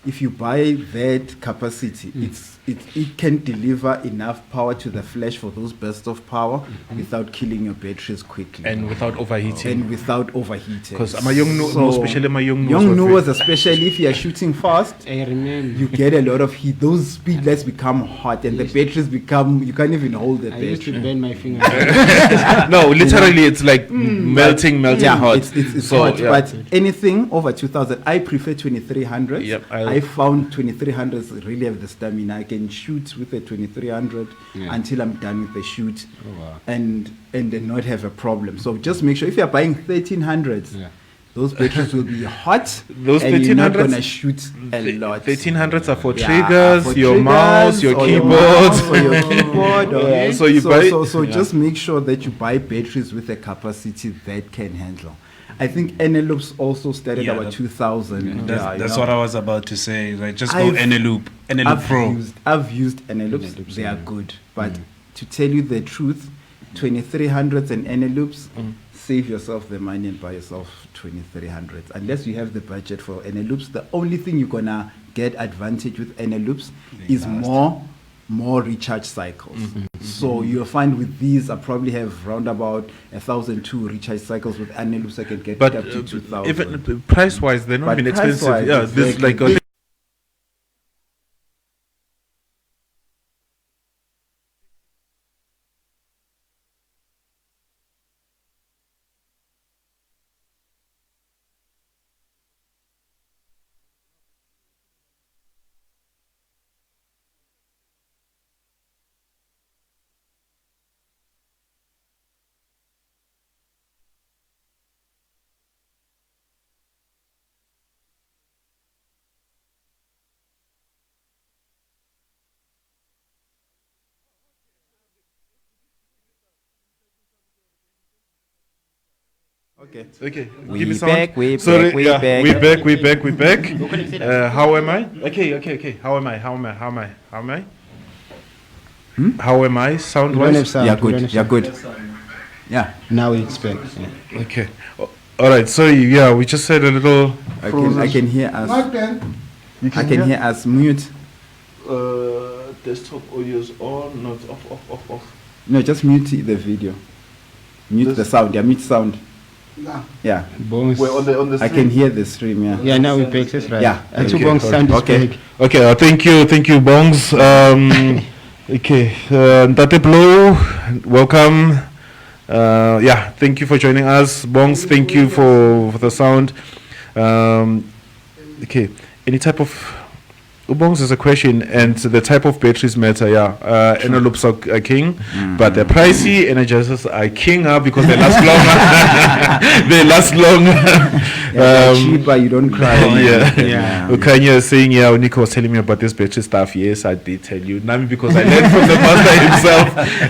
If you buy that capacity, it can deliver enough power to the flash for those bursts of power without killing your batteries quickly And without overheating. and without overheating. 'Cause my young no- no, especially my young young knows knows, especially if you are shooting fast, I remember. you get a lot of heat. Those speed lights become hot, and the batteries become, you can't even hold the I used to battery. burn my finger. No, literally, it's like melting Yeah, hot. it's So, hot. yeah. But anything over 2000, I prefer 2300. Yep, I found 2300s really have the stamina. I can shoot with a 2300 until I'm done with the shoot, and then not have a problem. So just make sure if you're buying 1300s. Yeah. Those batteries will be hot, Those and you're not 1300s gonna shoot a lot. 1300s are for Yeah, triggers, for your triggers, mouse, your or keyboard. mouse, or your keyboard. Or Yeah, so you buy- so just make sure that you buy batteries with a capacity that can handle. I think Eneloops also started Yeah, about that- 2000. That's what I was about to say. Like, just go I've- Eneloop Pro. I've used Eneloops. They are good, but to tell you the truth, 2300s and Eneloops, save yourself the money and buy yourself 2300s. Unless you have the budget for Eneloops, the only thing you're gonna get advantage with Eneloops is more recharge cycles. So you'll find with these, I probably have round about 1,002 recharge cycles. With Eneloops, I can get But it up to 2,000. even price wise, they're not But even expensive. price-wise, Yeah, this exactly. like. Okay. Okay, We give me back, sound. we Sorry, back, we yeah, back. we back. How am I? Okay. How am I? How am I? Sound You don't have wise? sound. Yeah, you don't good. have Yeah, sound. good. Yeah. Now it's back. Yeah. Okay. All right. Sorry. Yeah, we just said a little. I can hear us. You I can hear us. Mute. Desktop audio is on, not off. No, just mute the video. Mute the sound. Yeah, mute sound. Yeah. Bongs. We're on the. I can hear the stream. Yeah. Yeah, now we back. That's right. Yeah, Two okay, bongs sound is okay. back. Okay. Thank you, Bongs. Okay. Tate Blow, welcome. Yeah, thank you for joining us, Bongs. Thank you for the sound. Okay. Any type of. Bongs is a question, and the type of batteries matter. Yeah, Eneloops are king, but they're pricey. Energizers are king because they last longer. They last longer. Yeah, cheaper. You don't cry. Yeah. Ukanya is saying, yeah, Nico was telling me about this battery stuff. Yes, I did tell you. Nami, because I learned from the master himself.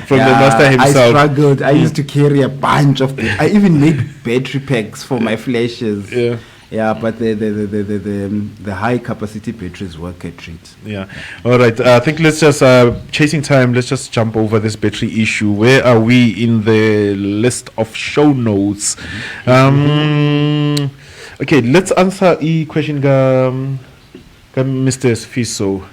From the master I himself. struggled. I used to carry a bunch of. I even made battery packs for my flashes. Yeah. Yeah, but the high capacity batteries work a treat. Yeah. All right. I think let's just chasing time. Let's just jump over this battery issue. Where are we in the list of show notes? Okay. Let's answer a question. Mr. Fiso,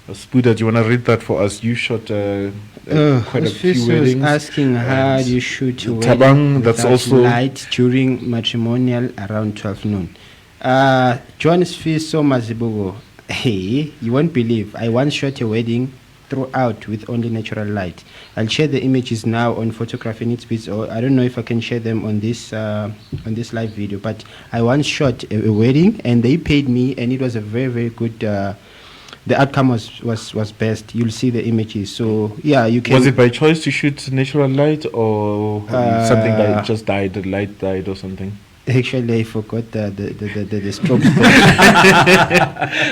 Spuda, do you want to read that for us? You shot quite a few weddings. Asking how do you shoot a Tabang, wedding that's without also- light during matrimonial around 12 noon. John Fiso Mazibugo, hey, you won't believe, I once shot a wedding throughout with only natural light. I'll share the images now on Photography Needs Bits, or I don't know if I can share them on this live video, but I once shot a wedding and they paid me, and it was a very, very good the outcome was best. You'll see the images. So yeah, you can. Was it by choice to shoot natural light, or something that just died, the light died or something? Actually, I forgot the strobes.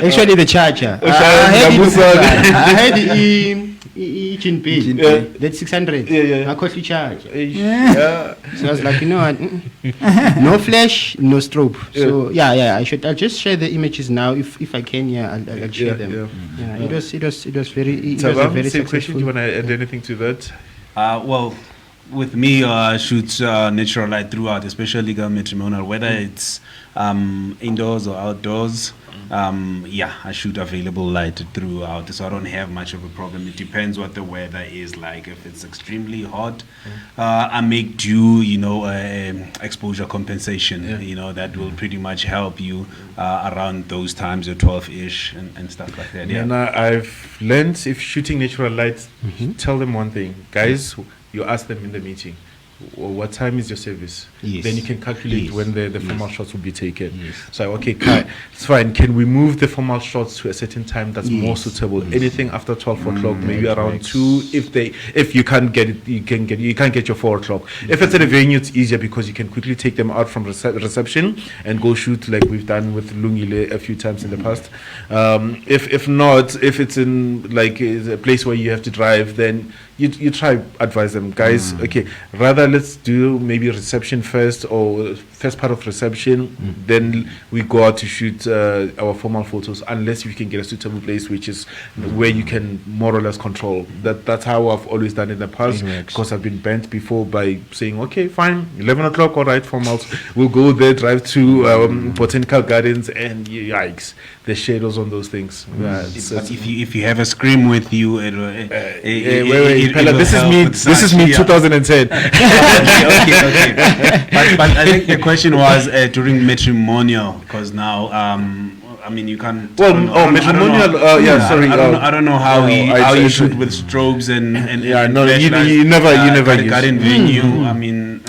Actually, the charger. I had the Chin Pin. That's 600. Yeah. I costly charge. Yeah. So I was like, you know what? No flash, no strobe. So yeah. I'll just share the images now if I can. Yeah, I'll share them. Yeah. It was very. It was a very same question. successful. Do you want to add anything to that? Well, with me, I shoot natural light throughout, especially matrimonial, whether it's indoors or outdoors. I shoot available light throughout, so I don't have much of a problem. It depends what the weather is like. If it's extremely hot, I make do, exposure compensation. That will pretty much help you around those times, or 12-ish and stuff like that. Yeah. And I've learned, if shooting natural light, tell them one thing, guys. You ask them in the meeting, what time is your service? Yes. Then you can calculate Yes. when the formal shots will be taken. Yes. So, okay, Kai, it's fine. Can we move the formal shots to a certain time that's more Yes. suitable? Yes. Anything after 12 o'clock, maybe that around works. 2. If you can't get it, you can't get your 4 o'clock. If it's at a venue, it's easier because you can quickly take them out from reception and go shoot like we've done with Lungile a few times in the past. If not, if it's in like a place where you have to drive, then you try advise them, guys. Okay, rather let's do maybe reception first, or first part of reception, then we go out to shoot our formal photos, unless you can get a suitable place which is where you can more or less control. That's how I've always done in the past, because I've been bent before by saying, okay, fine, 11 o'clock, all right, formals, we'll go there, drive to Botanical Gardens, and yikes, the shadows on those things. If you have a screen with you, Wait, Pella, this is me 2010. okay. But I think the question was during matrimonial, because now you can't. Well, matrimonial. I don't know how you shoot with strobes and you never use. Garden venue.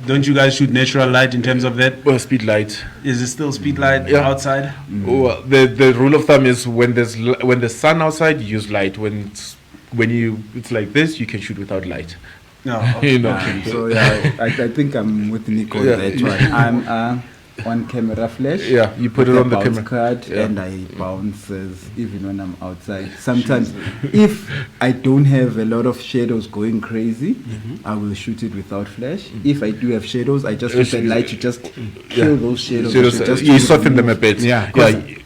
Don't you guys shoot natural light in terms of that? Well, speed light. Is it still speed light outside? Well, the rule of thumb is when there's sun outside, you use light. When it's like this, you can shoot without light. No, okay. So I think I'm with Nico on that one. I'm on camera flash. Yeah, you put it with on the bounce camera. card, Yeah. and I bounces even when I'm outside. Sometimes, if I don't have a lot of shadows going crazy, I will shoot it without flash. If I do have shadows, I just use the light to just kill those shadows. You soften them a bit. Yeah.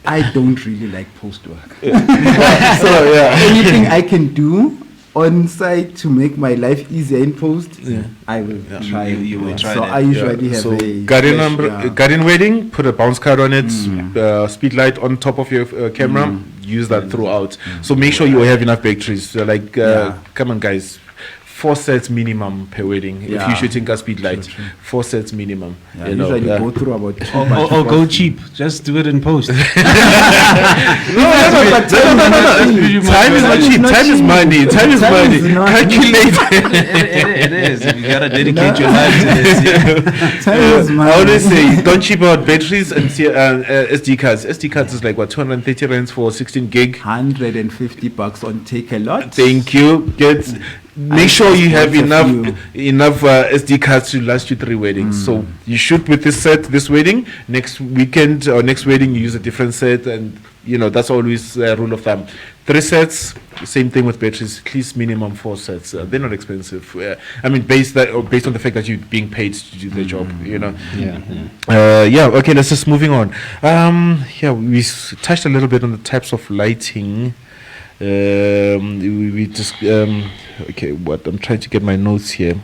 I don't really like post work. So yeah. Anything I can do on site to make my life easier in post, I will try. You will try So that. I usually have So a garden flash, garden wedding, put a bounce card on it, speed light on top of your camera. Use that throughout. So make sure you have enough batteries. So come on, guys. 4 sets minimum per wedding. If Yeah. you're shooting a speed light, 4 sets minimum. I usually go through about 2 Or go cheap. Just do it in post. No. Time is not cheap. Time is money. Time is money. Calculate. It is. You gotta dedicate your life to this. I always say, don't cheap out batteries and SD cards. SD cards is like what, 230 rands for 16 gig. $150 on Take a Lot. Thank you. Make sure you have enough SD cards to last you 3 weddings. So you shoot with this set this wedding. Next weekend or next wedding you use a different set, and that's always a rule of thumb. 3 sets, same thing with batteries, at least minimum 4 sets. They're not expensive. I mean, based on the fact that you're being paid to do the job, okay, let's just moving on. We touched a little bit on the types of lighting. We just, I'm trying to get my notes here.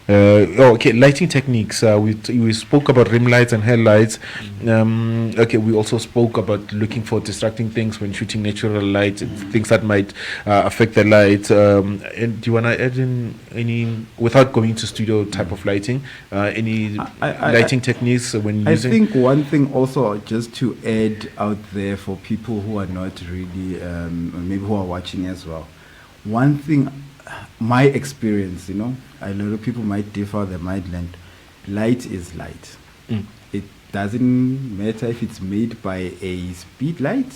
Lighting techniques. We spoke about rim lights and headlights. We also spoke about looking for distracting things when shooting natural light, things that might affect the light. And do you want to add in any, without going to studio type of lighting, any lighting techniques when using? I think one thing also, just to add out there for people who are not really, maybe who are watching as well. One thing, my experience, a lot of people might differ, they might land. Light is light. It doesn't matter if it's made by a speed light,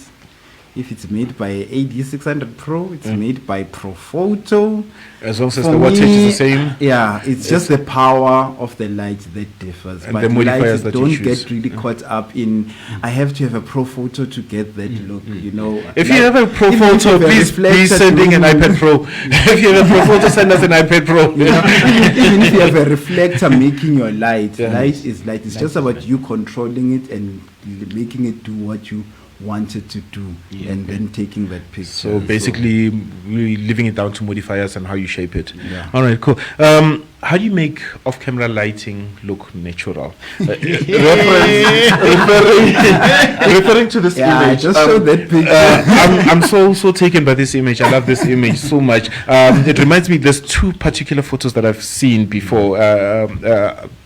if it's made by AD600 Pro, it's made by Profoto. As long as the wattage is the same. Yeah, it's just the power of the light that differs. And but the modifiers lights that don't you choose. get really caught up in, I have to have a Profoto to get that look, If you have a Profoto, please be sending an iPad Pro. If you have a Profoto, send us an iPad Pro. Even if you have a reflector making your light, light is light. It's just about you controlling it and making it do what you wanted to do, and then taking that picture. So basically, really leaving it down to modifiers and how you shape it. Yeah. All right, cool. How do you make off-camera lighting look natural? Referring to this I image. just showed that picture. I'm so taken by this image. I love this image so much. It reminds me, there's 2 particular photos that I've seen before.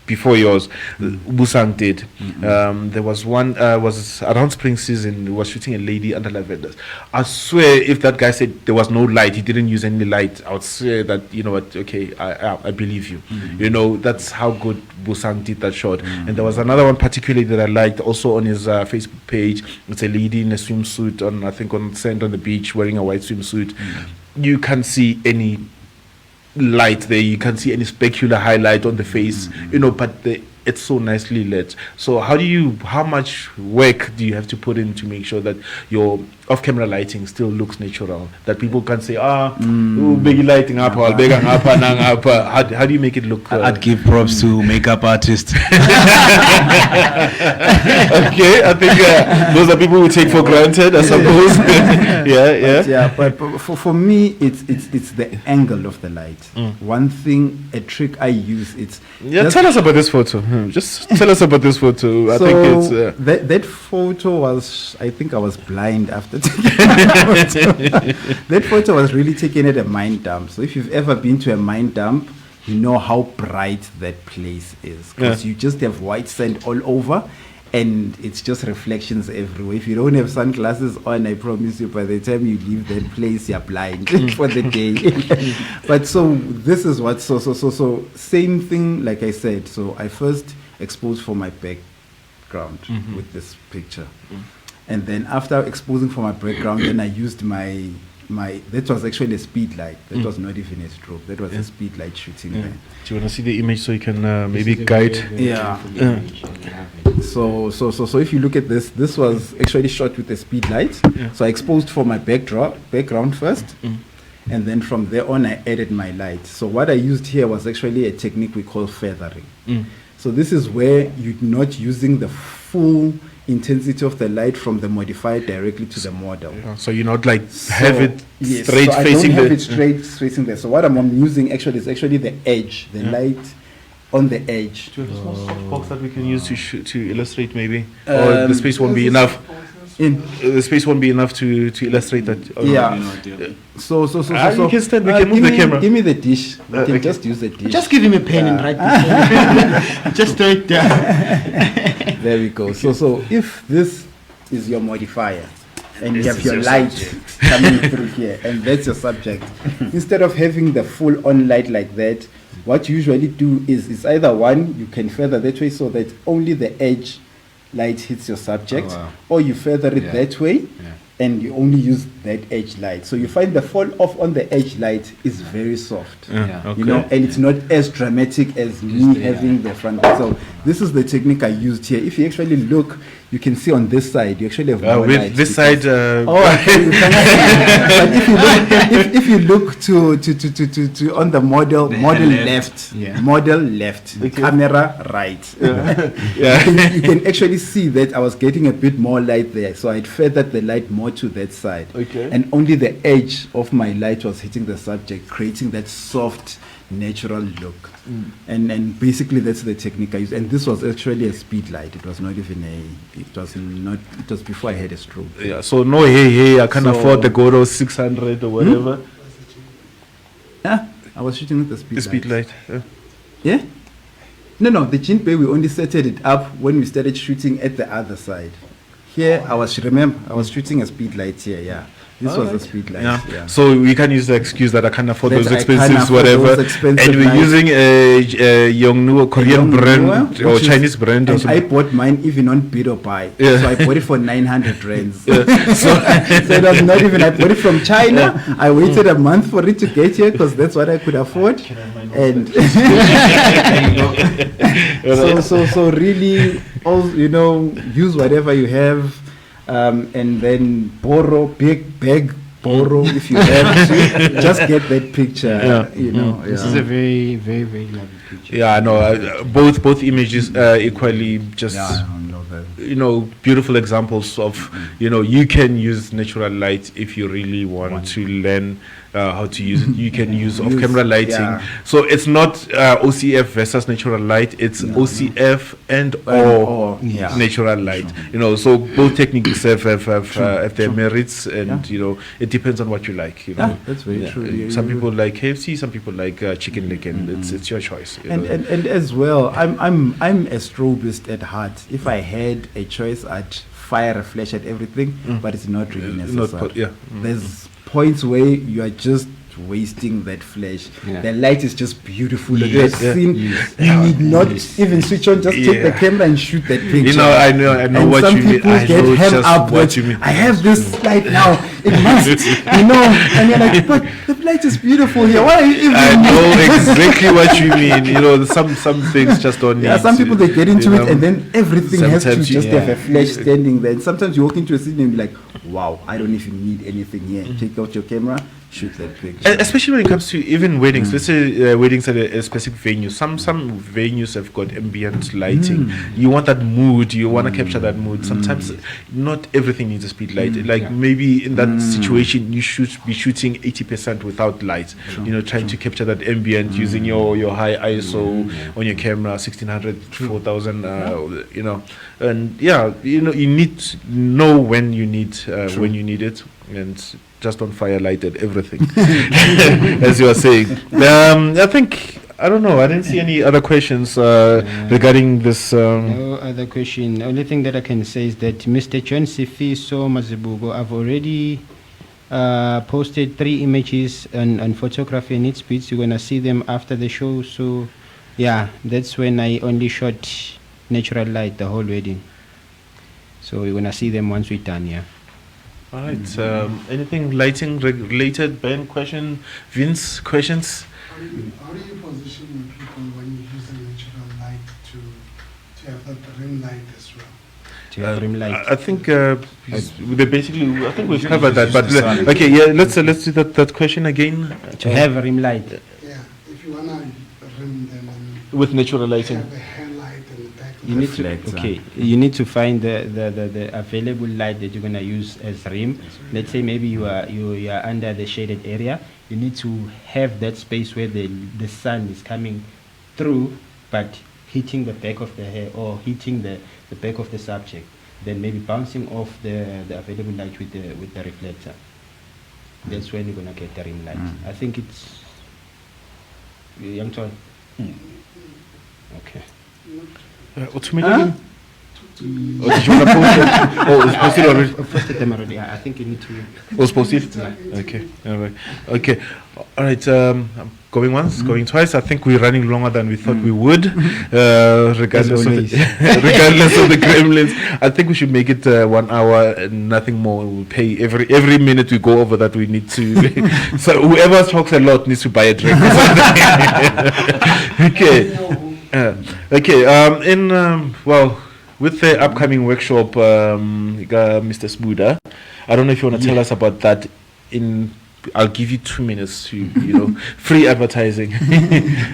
Before yours, Busang did. There was one was around spring season. He was shooting a lady under lavenders. I swear, if that guy said there was no light, he didn't use any light, I would say that okay, I believe you. That's how good Busang did that shot. And there was another one particularly that I liked, also on his Facebook page. It's a lady in a swimsuit on sand on the beach wearing a white swimsuit. You can't see any light there, you can see any specular highlight on the face, but it's so nicely lit. So how much work do you have to put in to make sure that your off-camera lighting still looks natural, that people can say, big lighting up, how do you make it look? I'd give props to makeup artists. Okay, I think those are people we take for granted, I suppose. But for me, it's the angle of the light. One thing, a trick I use, tell us about this photo. Just tell us about this photo. I think it's that photo was, I think I was blind after taking that photo. That photo was really taken at a mine dump. So if you've ever been to a mine dump, you know how bright that place is, because you just have white sand all over, and it's just reflections everywhere. If you don't have sunglasses on, I promise you, by the time you leave that place, you're blind for the day. But so this is what, so same thing, like I said. So I first exposed for my background with this picture. And then after exposing for my background, then I used my that was actually a speed light. That was not even a strobe. That was a speed light shooting there. Do you want to see the image so you can maybe guide? So if you look at this was actually shot with a speed light. So I exposed for my background first, and then from there on I added my light. So what I used here was actually a technique we call feathering. So this is where you're not using the full intensity of the light from the modifier directly to the model. So you're not like have it straight so facing I don't have it straight facing there. So what I'm using actually is actually the edge, the light on the edge. Do you have a small softbox that we can use to illustrate maybe? Or the space won't be enough? The space won't be enough to illustrate that. So you can stand, we can move the camera. Give me the dish. You can just use the dish. Just give him a pen and write this. Just write it down. There we go. So if this is your modifier and you have your light coming through here, and that's your subject, instead of having the full on light like that, what you usually do is it's either one, you can feather that way so that only the edge light hits your subject, or you feather it that way, and you only use that edge light. So you find the fall off on the edge light is very soft, and it's not as dramatic as me having the front light. So this is the technique I used here. If you actually look, you can see on this side, you actually have more with light this because- side. Oh, okay, you cannot see. But if you look to on the model left, Yeah. model left, camera right. Yeah. You can actually see that I was getting a bit more light there, so I'd feathered the light more to that side. Okay. And only the edge of my light was hitting the subject, creating that soft, natural look. And basically that's the technique I used. And this was actually a speed light. It was not even it was before I had a stroke. Yeah. So no, hey, I can't So- afford the Goro 600 or whatever. Yeah, I was shooting with the speed The speed light. light. Yeah? No, the Jinpei, we only set it up when we started shooting at the other side. Here, I was shooting a speed light here, yeah. This was a speed light, Yeah. yeah. So we can use the excuse that I can't afford That those I can't expensives, afford whatever. those expensive And we're lights. using a Yongnuo Korean brand Yongnuo, or which is- Chinese brand or and I something. bought mine even on Bid or Buy. Yeah. So I bought it for 900 rands. So So it was not even, I bought it from China. I waited a month for it to get here because that's what I could afford. And so really, all, use whatever you have, and then borrow, beg, borrow if you have to. Just get that picture, Yeah. This is a very, very, very lovely picture. yeah, no, both images equally just Yeah, I love that. beautiful examples of you can use natural light if you really want to learn how to use it. You can use off-camera lighting. yeah. So it's not OCF versus natural light. It's OCF and or yeah. natural light. So both techniques have their merits, and it depends on what you like. Yeah, that's very true. Some people like KFC, some people like chicken leg, and it's your choice. And as well, I'm a strobist at heart. If I had a choice, I'd fire a flash at everything, but it's not really necessary. There's points where you are just wasting that flash. Yeah. The light is just beautiful. Yes, That yeah. scene, you need not even switch on. Just take the Yeah. camera and shoot that picture. I know And what some you mean. people I get know hem just up what that, you mean. I have this light now. It must, and you're like, but the light is beautiful here. Why are you even? I know exactly what you mean. Some things just don't need. Yeah, some people they get into you it know. and then everything has to Sometimes just you- have a flash standing there. And sometimes you walk into a scene and be like, wow, I don't even need anything here. Take out your camera, shoot that picture. Especially when it comes to even weddings. Let's say weddings at a specific venue. Some venues have got ambient lighting. You want that mood. You want to capture that mood. Sometimes not everything needs a speed light. Like maybe in that situation you should be shooting 80% without light. Trying to capture that ambient using your high ISO on your camera, 1600, 4000. And you need to know when you need it, and just don't fire light at everything, as you are saying. I think, I don't know, I didn't see any other questions regarding this. No other question. The only thing that I can say is that Mr. John Sifiso Mazibugo, I've already posted 3 images on photography and its speeds. You're going to see them after the show. So, yeah, that's when I only shot natural light the whole wedding. So you're going to see them once we're done, yeah. All right. Anything lighting related? Ben, question? Vince, questions? How do you position people when you're using natural light to have that rim light as well? To have rim light. I think I think we've covered that. But okay, yeah. Let's do that question again. To have a rim light. Yeah, if you wanna rim them and With natural lighting. have a headlight and the back You need Reflects, to, okay, you need to find the available light that you're gonna use as rim. Let's say maybe you are under the shaded area. You need to have that space where the sun is coming through, but hitting the back of the hair or hitting the back of the subject. Then maybe bouncing off the available light with the reflector. That's when you're gonna get the rim light. I think it's young Toy. Okay. Automatic. Or did you want to post it? Oh, it's posted already. I've posted them already. I think you need to. Oh, it's posted? Okay. All right. Okay. All right. I'm going once, going twice. I think we're running longer than we thought we would, regardless of regardless of the gremlins. I think we should make it 1 hour and nothing more. We'll pay every minute we go over that. We need to. So whoever talks a lot needs to buy a drink. Okay. Okay. Well, with the upcoming workshop, Mr. Smuda, I don't know if you want to tell us about that. I'll give you 2 minutes to, free advertising.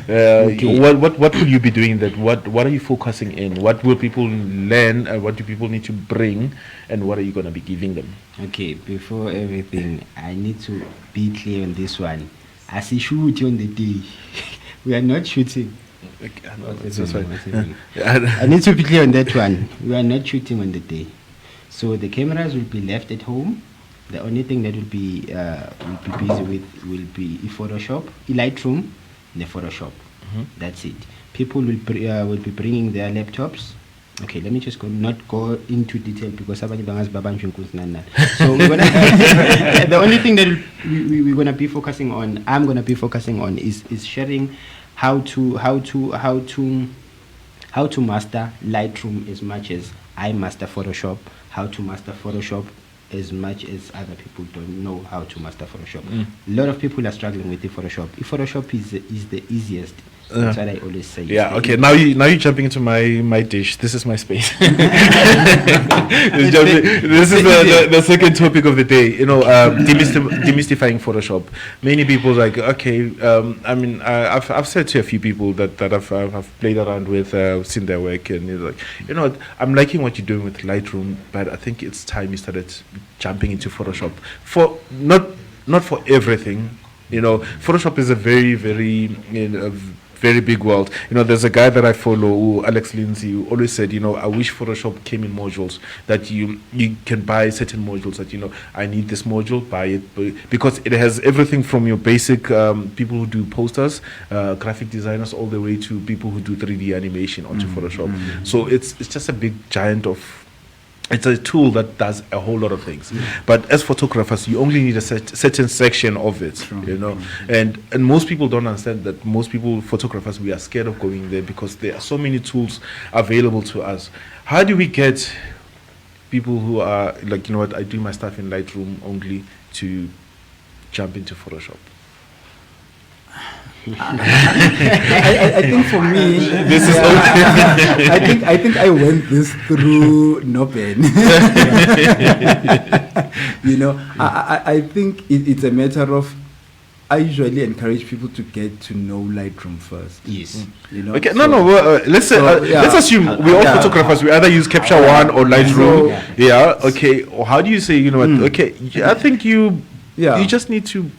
Okay. What will you be doing? That what are you focusing in? What will people learn? What do people need to bring? And what are you going to be giving them? Okay, before everything, I need to be clear on this one. As a shoot on the day, we are not shooting. Okay, What's that's happening? fine. What's happening? I need to be clear on that one. We are not shooting on the day. So the cameras will be left at home. The only thing that will be busy with will be Photoshop, Lightroom, and the Photoshop. That's it. People will be bringing their laptops. Okay, let me just not go into detail because so we're gonna the only thing that we're gonna be focusing on, I'm gonna be focusing on is sharing how to master Lightroom as much as I master Photoshop, how to master Photoshop as much as other people don't know how to master Photoshop. A lot of people are struggling with the Photoshop. Photoshop is the easiest. That's what I always say. Yeah. Okay. Now you're jumping into my dish. This is my space. This is the second topic of the day. Demystifying Photoshop. Many people like, okay. I've said to a few people that I've played around with, seen their work, and like, what, I'm liking what you're doing with Lightroom, but I think it's time you started jumping into Photoshop for not for everything. Photoshop is a very, very very big world. There's a guy that I follow, Alex Lindsay, who always said, I wish Photoshop came in modules, that you can buy certain modules that, I need this module, buy it, because it has everything from your basic people who do posters, graphic designers, all the way to people who do 3D animation onto Photoshop. So it's just a big giant of, it's a tool that does a whole lot of things. But as photographers, you only need a certain section of it, And most people don't understand that. Most people, photographers, we are scared of going there because there are so many tools available to us. How do we get people who are like, I do my stuff in Lightroom only to jump into Photoshop? I think for me, this is I think I went this through Noben. I think it's a matter of, I usually encourage people to get to know Lightroom first. Yes. Okay. Let's assume we're all photographers. We either use Capture One or Lightroom. Okay. Or how do you say? Okay. I think you just need to.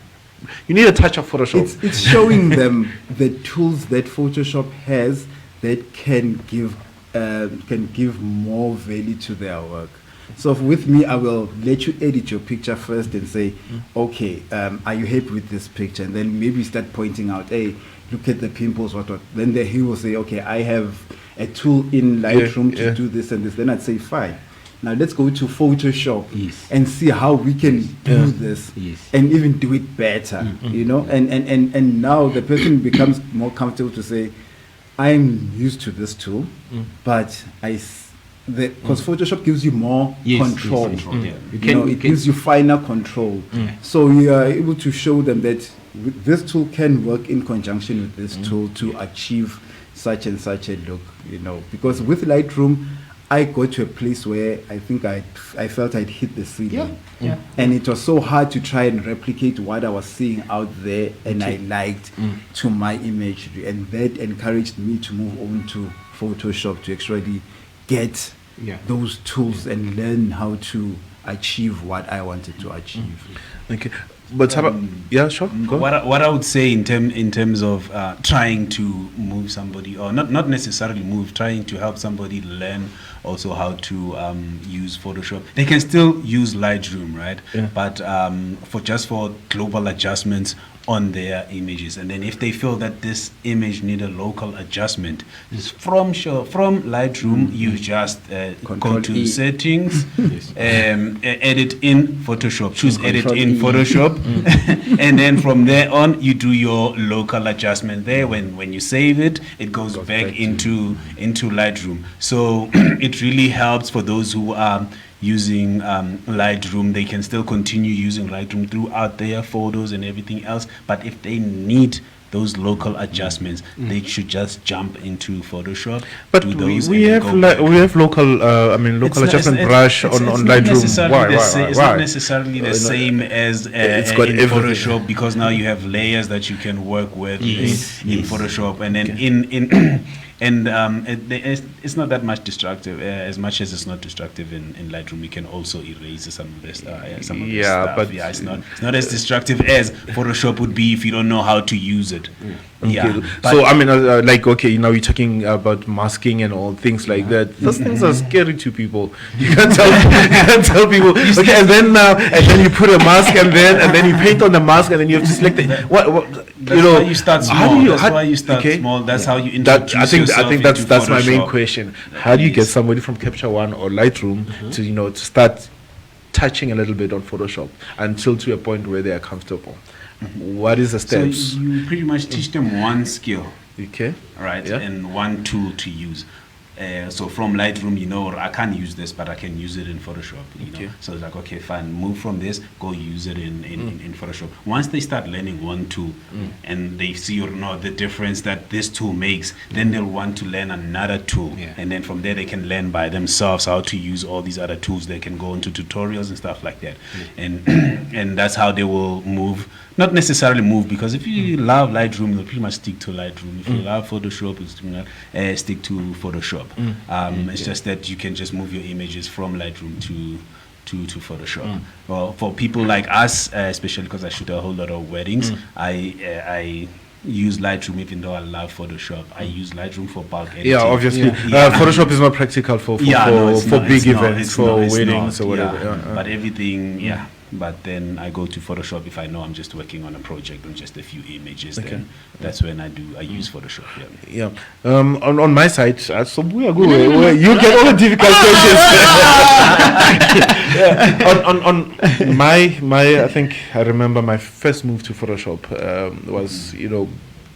You need a touch of Photoshop. It's showing them the tools that Photoshop has that can give more value to their work. So with me, I will let you edit your picture first and say, okay, are you happy with this picture? And then maybe start pointing out, hey, look at the pimples, what. Then he will say, okay, I have a tool in Lightroom to do this and this. Then I'd say, fine. Now let's go to Photoshop and see how we can do this and even do it better, And now the person becomes more comfortable to say, I'm used to this tool, but because Photoshop gives you more control. It gives you finer control. So you are able to show them that this tool can work in conjunction with this tool to achieve such and such a look, Because with Lightroom, I got to a place where I think I felt I'd hit the ceiling. And it was so hard to try and replicate what I was seeing out there and I liked to my imagery. And that encouraged me to move on to Photoshop to actually get those tools and learn how to achieve what I wanted to achieve. Okay. But how about, sure. Go. What I would say in terms of trying to move somebody, or not necessarily move, trying to help somebody learn also how to use Photoshop. They can still use Lightroom, right? But for global adjustments on their images, and then if they feel that this image need a local adjustment, from Lightroom you just go to settings, edit in Photoshop, choose edit in Photoshop, and then from there on you do your local adjustment there. When you save it, it goes back into Lightroom. So it really helps for those who are using Lightroom. They can still continue using Lightroom throughout their photos and everything else, but if they need those local adjustments, they should just jump into Photoshop. But do we, those we and then have go li- back. we have local local adjustment brush on not Lightroom. necessarily Why? the same- It's Why? not necessarily the same as It's got in everything. Photoshop, because now you have layers that you can work with in Photoshop, and then it's not that much destructive. As much as it's not destructive in Lightroom, you can also erase some of this. Some of this Yeah, stuff. but- It's not as destructive as Photoshop would be if you don't know how to use it. Yeah. Okay. But- So I mean, like, okay, now you're talking about masking and all things like that. Those things are scary to people. You can't tell people. Okay, and then you put a mask, and then you paint on the mask, and then you have to select it. What That's why you start how small. do That's why you start okay. small. That's how you That, introduce I yourself think into that's my main Photoshop. question. How do you get Yes. somebody from Capture One or Lightroom to to start touching a little bit on Photoshop until to a point where they are comfortable? What is the So steps? you pretty much teach them one skill, Okay. right, Yeah. and one tool to use. So from Lightroom, I can't use this, but I can use it in Photoshop. Okay. So it's like, okay, fine, move from this, go use it in Photoshop. Once they start learning one tool and they see or know the difference that this tool makes, then they'll want to learn another tool. Yeah. And then from there, they can learn by themselves how to use all these other tools. They can go into tutorials and stuff like that. And and that's how they will move. Not necessarily move, because if you love Lightroom, you'll pretty much stick to Lightroom. If you love Photoshop, you'll stick to Photoshop. It's just that you can just move your images from Lightroom to Photoshop. Well, for people like us, especially because I shoot a whole lot of weddings, I use Lightroom even though I love Photoshop. I use Lightroom for bulk editing. Yeah, obviously. Yeah. Photoshop is not practical for big events, for weddings or whatever. Yeah. But everything, yeah. But then I go to Photoshop if I know I'm just working on a project on just a few images. Okay. Then that's when I use Photoshop. Yeah. Yeah. On my side, so we are good. You get all the difficult questions. Yeah. On my, I think I remember my first move to Photoshop was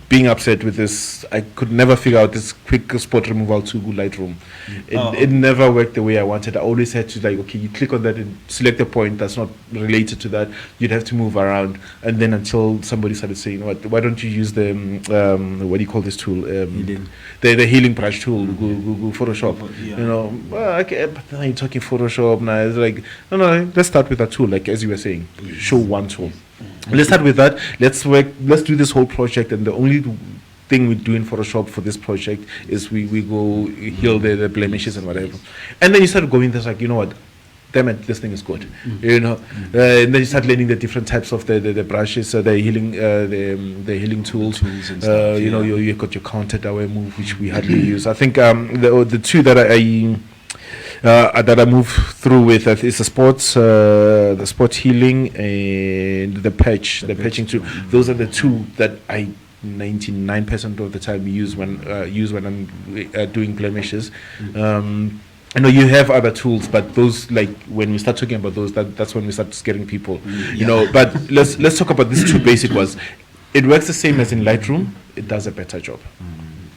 being upset with this. I could never figure out this quick spot removal to Lightroom. It never worked the way I wanted. I always had to okay, you click on that and select a point that's not related to that. You'd have to move around, and then until somebody started saying, why don't you use the what do you call this tool? The healing brush tool, Google Photoshop. Yeah. Well, okay, but now you're talking Photoshop now. It's like no, let's start with that tool, like as you were saying. Show one tool. Let's start with that. Let's do this whole project, and the only thing we do in Photoshop for this project is we go heal the blemishes and whatever. And then you start going, there's like, you know what, damn it, this thing is good. And then you start learning the different types of the brushes, the healing tools and stuff, you've got your counter away move, which we hardly use. I think the two that I move through with is the sports healing and the patching too. Those are the two that I 99% of the time use when I'm doing blemishes. I know you have other tools, but those, like when we start talking about those, that's when we start scaring people. But let's talk about these two basic ones. It works the same as in Lightroom. It does a better job.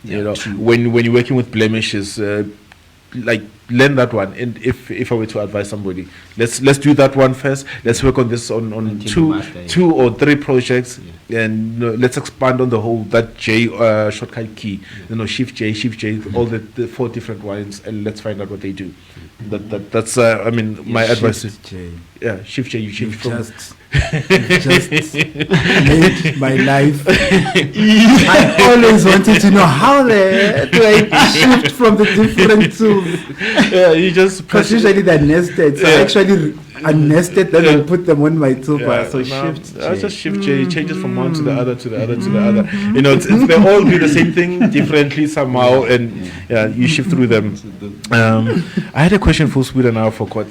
When you're working with blemishes, learn that one. And if I were to advise somebody, let's do that one first. Let's work on this on Until you master it. 2 or 3 projects, and let's expand on the whole that J shortcut key. Shift J, all the 4 different ones, and let's find out what they do. That's my advice is Shift J. You change from Just made my life. I always wanted to know how do I shift from the different tools. you just Because usually they're nested, so I actually unnested, then I put them on my toolbar. So shift. I just shift J, changes from one to the other to the other to the other. They all do the same thing differently somehow, and you shift through them. I had a question for Sweden, now I forgot.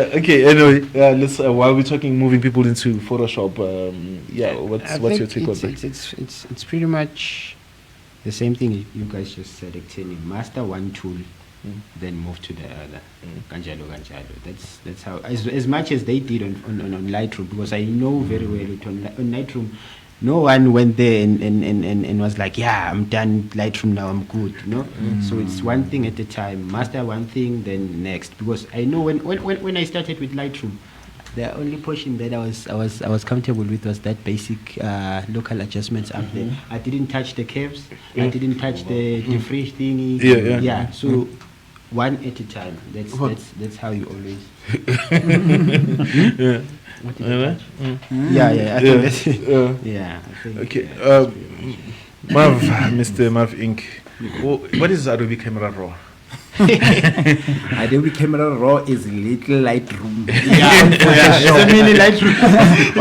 Okay, anyway, let's while we're talking moving people into Photoshop, what's your take on that? It's pretty much the same thing you guys just said. Actually, master one tool, then move to the other. Kanjalo. That's how. As much as they did on Lightroom, because I know very well it on Lightroom. No one went there and was like, yeah, I'm done Lightroom now, I'm good, So it's one thing at a time. Master one thing, then next. Because I know when I started with Lightroom, The only portion that I was comfortable with was that basic local adjustments up there. I didn't touch the curves. I didn't touch the fringe thingy. Yeah. So one at a time. That's how you always. Yeah. What did I touch? Yeah. I think that's it. Yeah. I think Okay. that's pretty much it. Marv, Mr. Marv Inc. What is Adobe Camera Raw? Adobe Camera Raw is a little Lightroom. It's a mini Lightroom.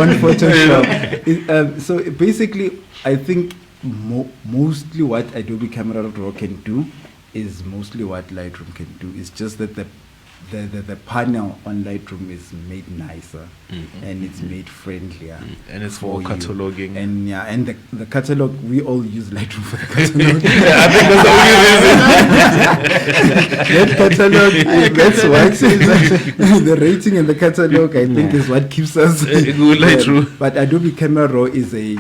On Photoshop. So basically, I think mostly what Adobe Camera Raw can do is mostly what Lightroom can do. It's just that the panel on Lightroom is made nicer and it's made friendlier. And it's for you. cataloging. And and the catalog, we all use Lightroom for the catalog. I think that's the only reason. That catalog, that's what the rating and the catalog, I think, is what keeps us. Good Lightroom. But Adobe Camera Raw is a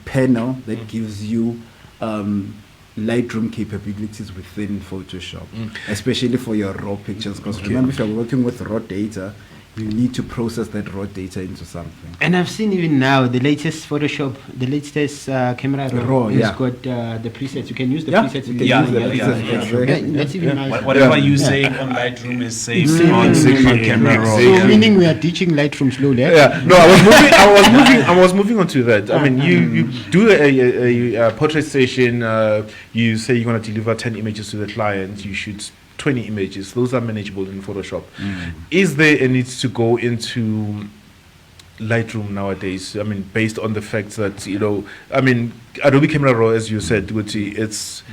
panel that gives you Lightroom capabilities within Photoshop, especially for your raw pictures. Because remember, if you're working with raw data, you need to process that raw data into something. And I've seen even now the latest Photoshop, the latest Camera Raw has got the presets. You can use the presets. you You can Yeah, use the yeah, presets, yeah. exactly. That's even nice. Whatever you save on Lightroom is saved on Camera Raw. So meaning we are teaching Lightroom slowly. Eh? Yeah, no, I was moving on to that. I mean, you do a portrait session. You say you're going to deliver 10 images to the client. You shoot 20 images. Those are manageable in Photoshop. Is there a need to go into Lightroom nowadays? I mean, based on the fact that, I mean, Adobe Camera Raw, as you said, it's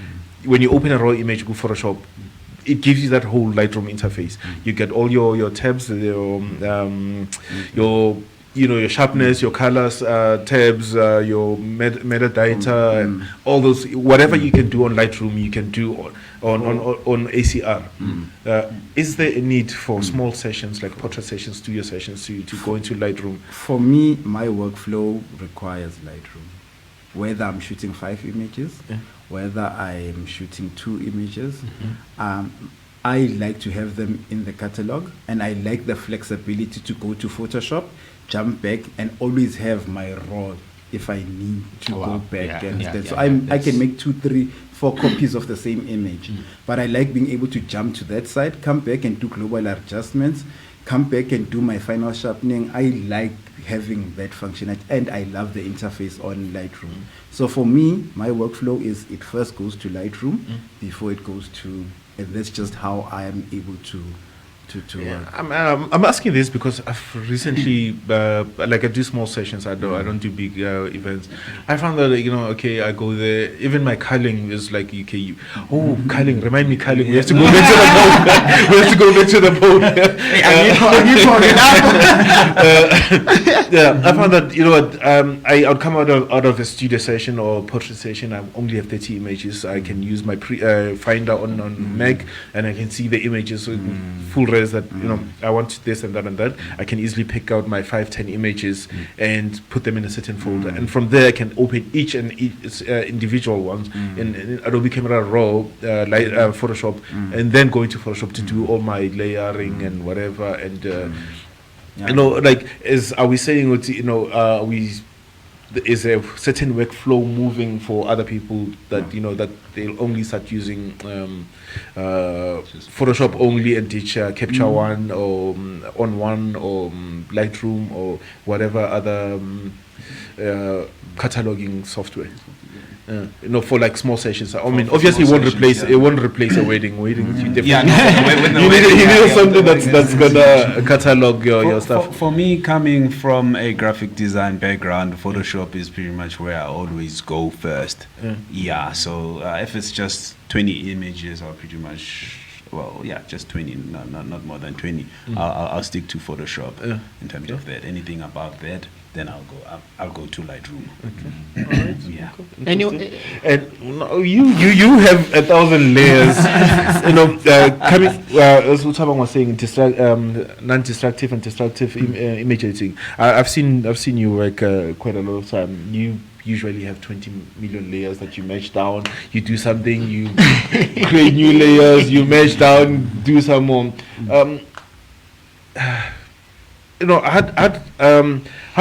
when you open a raw image with Photoshop, it gives you that whole Lightroom interface. You get all your tabs, your sharpness, your colors, tabs, your metadata, and all those. Whatever you can do on Lightroom, you can do on ACR. Is there a need for small sessions like portrait sessions, studio sessions to go into Lightroom? For me, my workflow requires Lightroom. Whether I'm shooting 5 images, whether I'm shooting 2 images, I like to have them in the catalog, and I like the flexibility to go to Photoshop, jump back, and always have my raw if I need to go back. So I can make 2, 3, 4 copies of the same image, but I like being able to jump to that side, come back and do global adjustments, come back and do my final sharpening. I like having that functionality, and I love the interface on Lightroom. So for me, my workflow is it first goes to Lightroom before it goes to, and that's just how I am able to work. I'm asking this because I've recently, like I do small sessions. I don't do big events. I found that I go there. Even my culling is like culling. Remind me culling. We have to go back to the boat. We have to go back to the boat. I found that I would come out of a studio session or portrait session. I only have 30 images. I can use my Finder on Mac, and I can see the images with full res that I want this and that and that. I can easily pick out my 5-10 images and put them in a certain folder, and from there I can open each individual ones in Adobe Camera Raw, Photoshop, and then go into Photoshop to do all my layering and whatever. And are we saying is a certain workflow moving for other people that that they'll only start using Photoshop only and teach Capture One or On One or Lightroom or whatever other cataloging software? For like small sessions. I mean, obviously, it won't replace a wedding. Wedding, you need something that's gonna catalog your stuff. For me, coming from a graphic design background, Photoshop is pretty much where I always go first. So if it's just 20 images, I'll pretty much. Just 20, not more than 20. I'll stick to Photoshop in terms of that. Anything above that, then I'll go to Lightroom. Anyway, and you have 1,000 layers. Coming as Utabang was saying, non-destructive and destructive image editing. I've seen you work quite a lot of time. You usually have 20 million layers that you mesh down. You do something, you create new layers, you mesh down, do some more. you know, how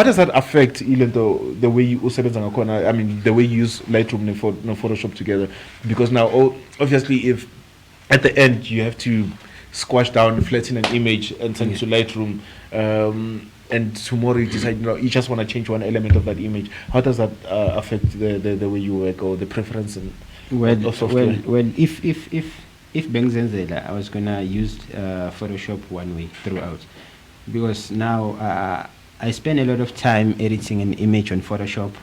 does that affect the way you usebenza ngakhona? I mean, the way you use Lightroom and Photoshop together? Because now, obviously, if at the end you have to squash down, flatten an image and send it to Lightroom, and tomorrow you decide, you know, you just want to change one element of that image. How does that affect the way you work or the preference and of software? Well, if Bengzenzela, I was gonna use Photoshop one way throughout, because now I spend a lot of time editing an image on Photoshop.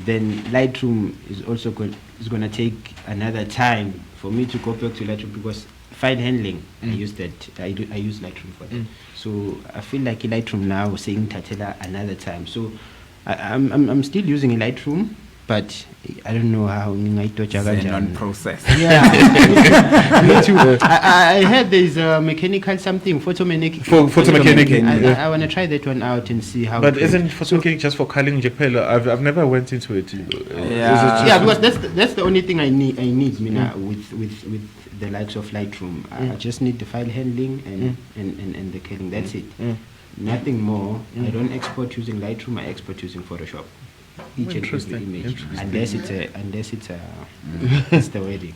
Then Lightroom is also gonna take another time for me to go back to Lightroom, because file handling, I use Lightroom for that. So I feel like Lightroom now saying Tatela another time. So I'm still using Lightroom, but I don't know how non-process. Yeah. Me too. I heard there's a mechanical something, photomechanic. Photomechanic. I want to try that one out and see how. But isn't photomechanic just for culling Jekpela? I've never went into it. Yeah, because that's the only thing I need Mina, with the likes of Lightroom. I just need the file handling and the culling. That's it. Nothing more. I don't export using Lightroom. I export using Photoshop. Each and every image, unless it's it's the wedding,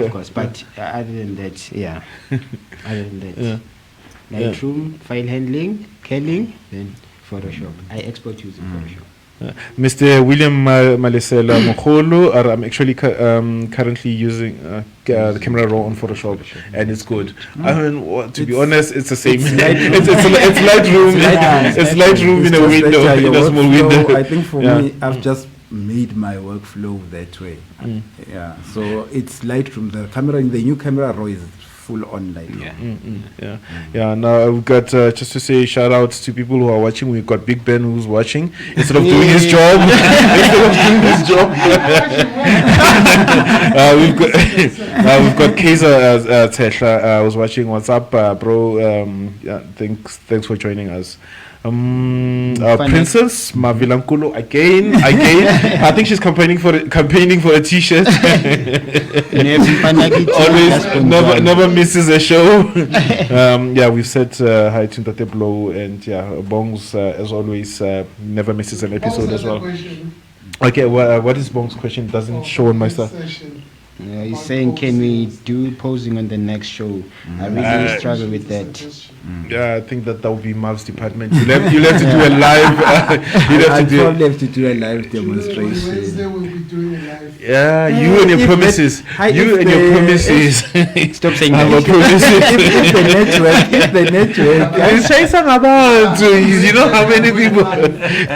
of course. But other than that, Lightroom, file handling, culling, then Photoshop. I export using Photoshop. Mr. William Malesela Mokolo, I'm actually currently using the Camera Raw on Photoshop, and it's good. I mean, to be honest, it's the same. It's Lightroom. It's Lightroom in a window, in a small window. I think for me, I've just made my workflow that way. Yeah, so it's Lightroom. The new Camera Raw is full on Lightroom. Yeah. Now we've got just to say shout out to people who are watching. We've got Big Ben who's watching instead of doing his job. We've got Kaiser Tesla was watching. What's up, bro? Thanks for joining us. Princess Mavilankulo again. I think she's campaigning for a t-shirt. Always never misses a show. We've said hi to Ntate Blow, and Bongs as always never misses an episode as well. Okay, what is Bong's question? Doesn't show on my stuff. He's saying, can we do posing on the next show? I really struggle with that. Yeah, I think that would be Mav's department. You'll have to do a live. I'd probably have to do a live demonstration. Wednesday we'll be doing a live. Yeah, you and your promises. Stop saying that. If the network. You say something about. Do you know how many people?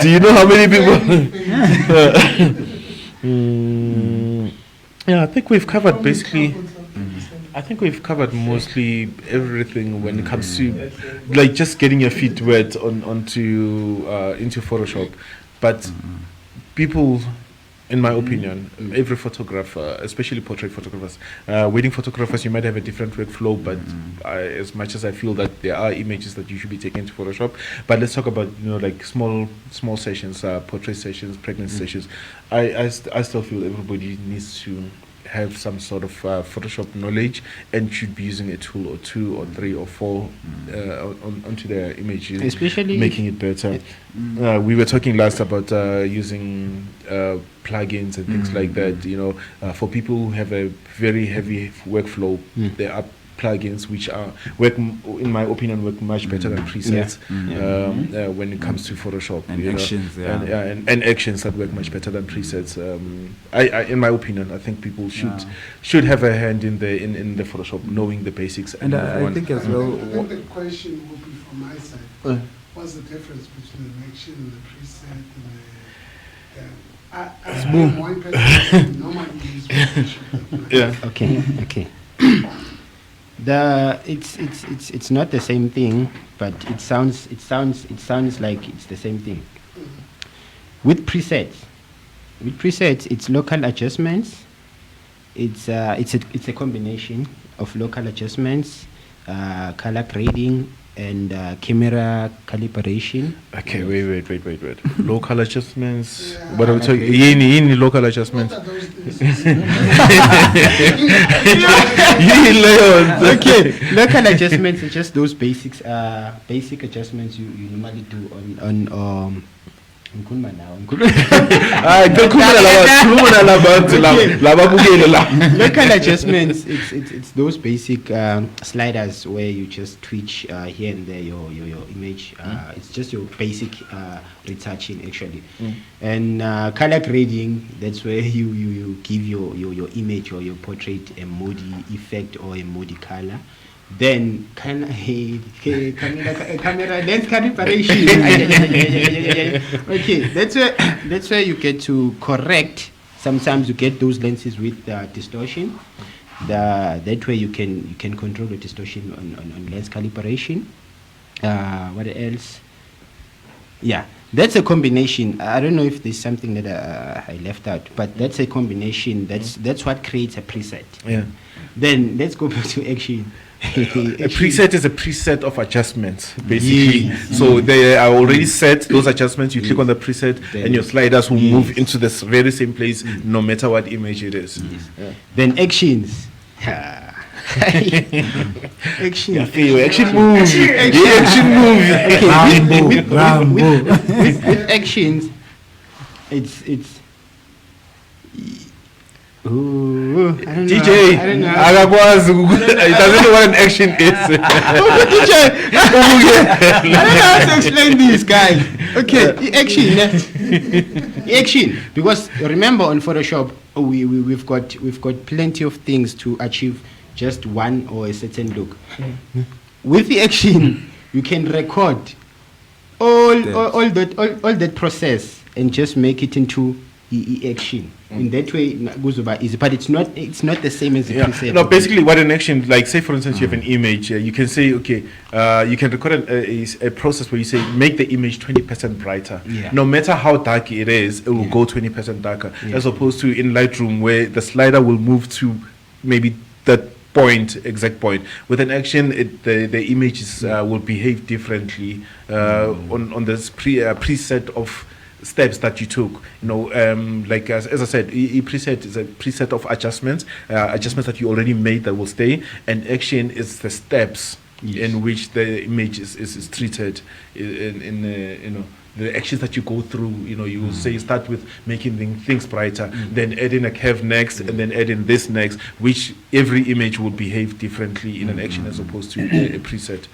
Do you know how many people? Yeah, I think we've covered basically. I think we've covered mostly everything when it comes to like just getting your feet wet onto into Photoshop. But people, in my opinion, every photographer, especially portrait photographers, wedding photographers, you might have a different workflow. But as much as I feel that there are images that you should be taking to Photoshop, but let's talk about like small sessions, portrait sessions, pregnancy sessions. I still feel everybody needs to have some sort of Photoshop knowledge and should be using a tool or two or three or four onto their images, especially making it better. We were talking last about using plugins and things like that. You know, for people who have a very heavy workflow, there are plugins which work, in my opinion, work much better than presets when it comes to Photoshop. And actions, and actions that work much better than presets. I in my opinion, I think people should have a hand in the Photoshop, knowing the basics. And I think as well. I think the question will be from my side. What's the difference between an action and the preset? And one person normally uses Photoshop. Okay. It's not the same thing, but it sounds like it's the same thing. With presets, it's local adjustments. It's a combination of local adjustments, color grading, and camera calibration. Okay, wait. Local adjustments. Yeah. What are we talking? Yini local adjustments. What are those things? Yini Leon. Okay, local adjustments are just those basic adjustments you normally do on ngikhuluma nawe, local adjustments, it's those basic sliders where you just twitch here and there your image. It's just your basic retouching actually. And color grading, that's where you give your image or your portrait a moody effect or a moody color. Then camera lens calibration. Okay, that's where you get to correct. Sometimes you get those lenses with distortion. That way you can control the distortion on lens calibration. What else? Yeah, that's a combination. I don't know if there's something that I left out, but that's a combination. That's what creates a preset. Yeah. Then let's go back to action. A preset is a preset of adjustments, basically. Yes. So they are already set, those adjustments. You click on the preset, and your sliders will move into this very same place, no matter what image it is. Yeah. Then actions. Action. Action move. With actions, it's. Ooh, I don't DJ, know. I don't know. He doesn't know what an action is. DJ, I don't know how to explain this, guys. Okay, action. Because remember, on Photoshop, we've got plenty of things to achieve just one or a certain look. With the action, you can record all that process and just make it into action. In that way, Guzuba easy, but it's not the same as the preset. No, basically, what an action, like say for instance, you have an image, you can say, okay, you can record a process where you say make the image 20% brighter. Yeah. No matter how dark it is, it will go 20% darker, as opposed to in Lightroom where the slider will move to maybe that exact point. With an action, the images will behave differently on this preset of steps that you took. Like as I said, a preset is a preset of adjustments that you already made that will stay, and action is the steps in which the image is treated in the actions that you go through. You will say start with making things brighter, then add in a curve next, and then add in this next, which every image will behave differently in an action as opposed to a preset.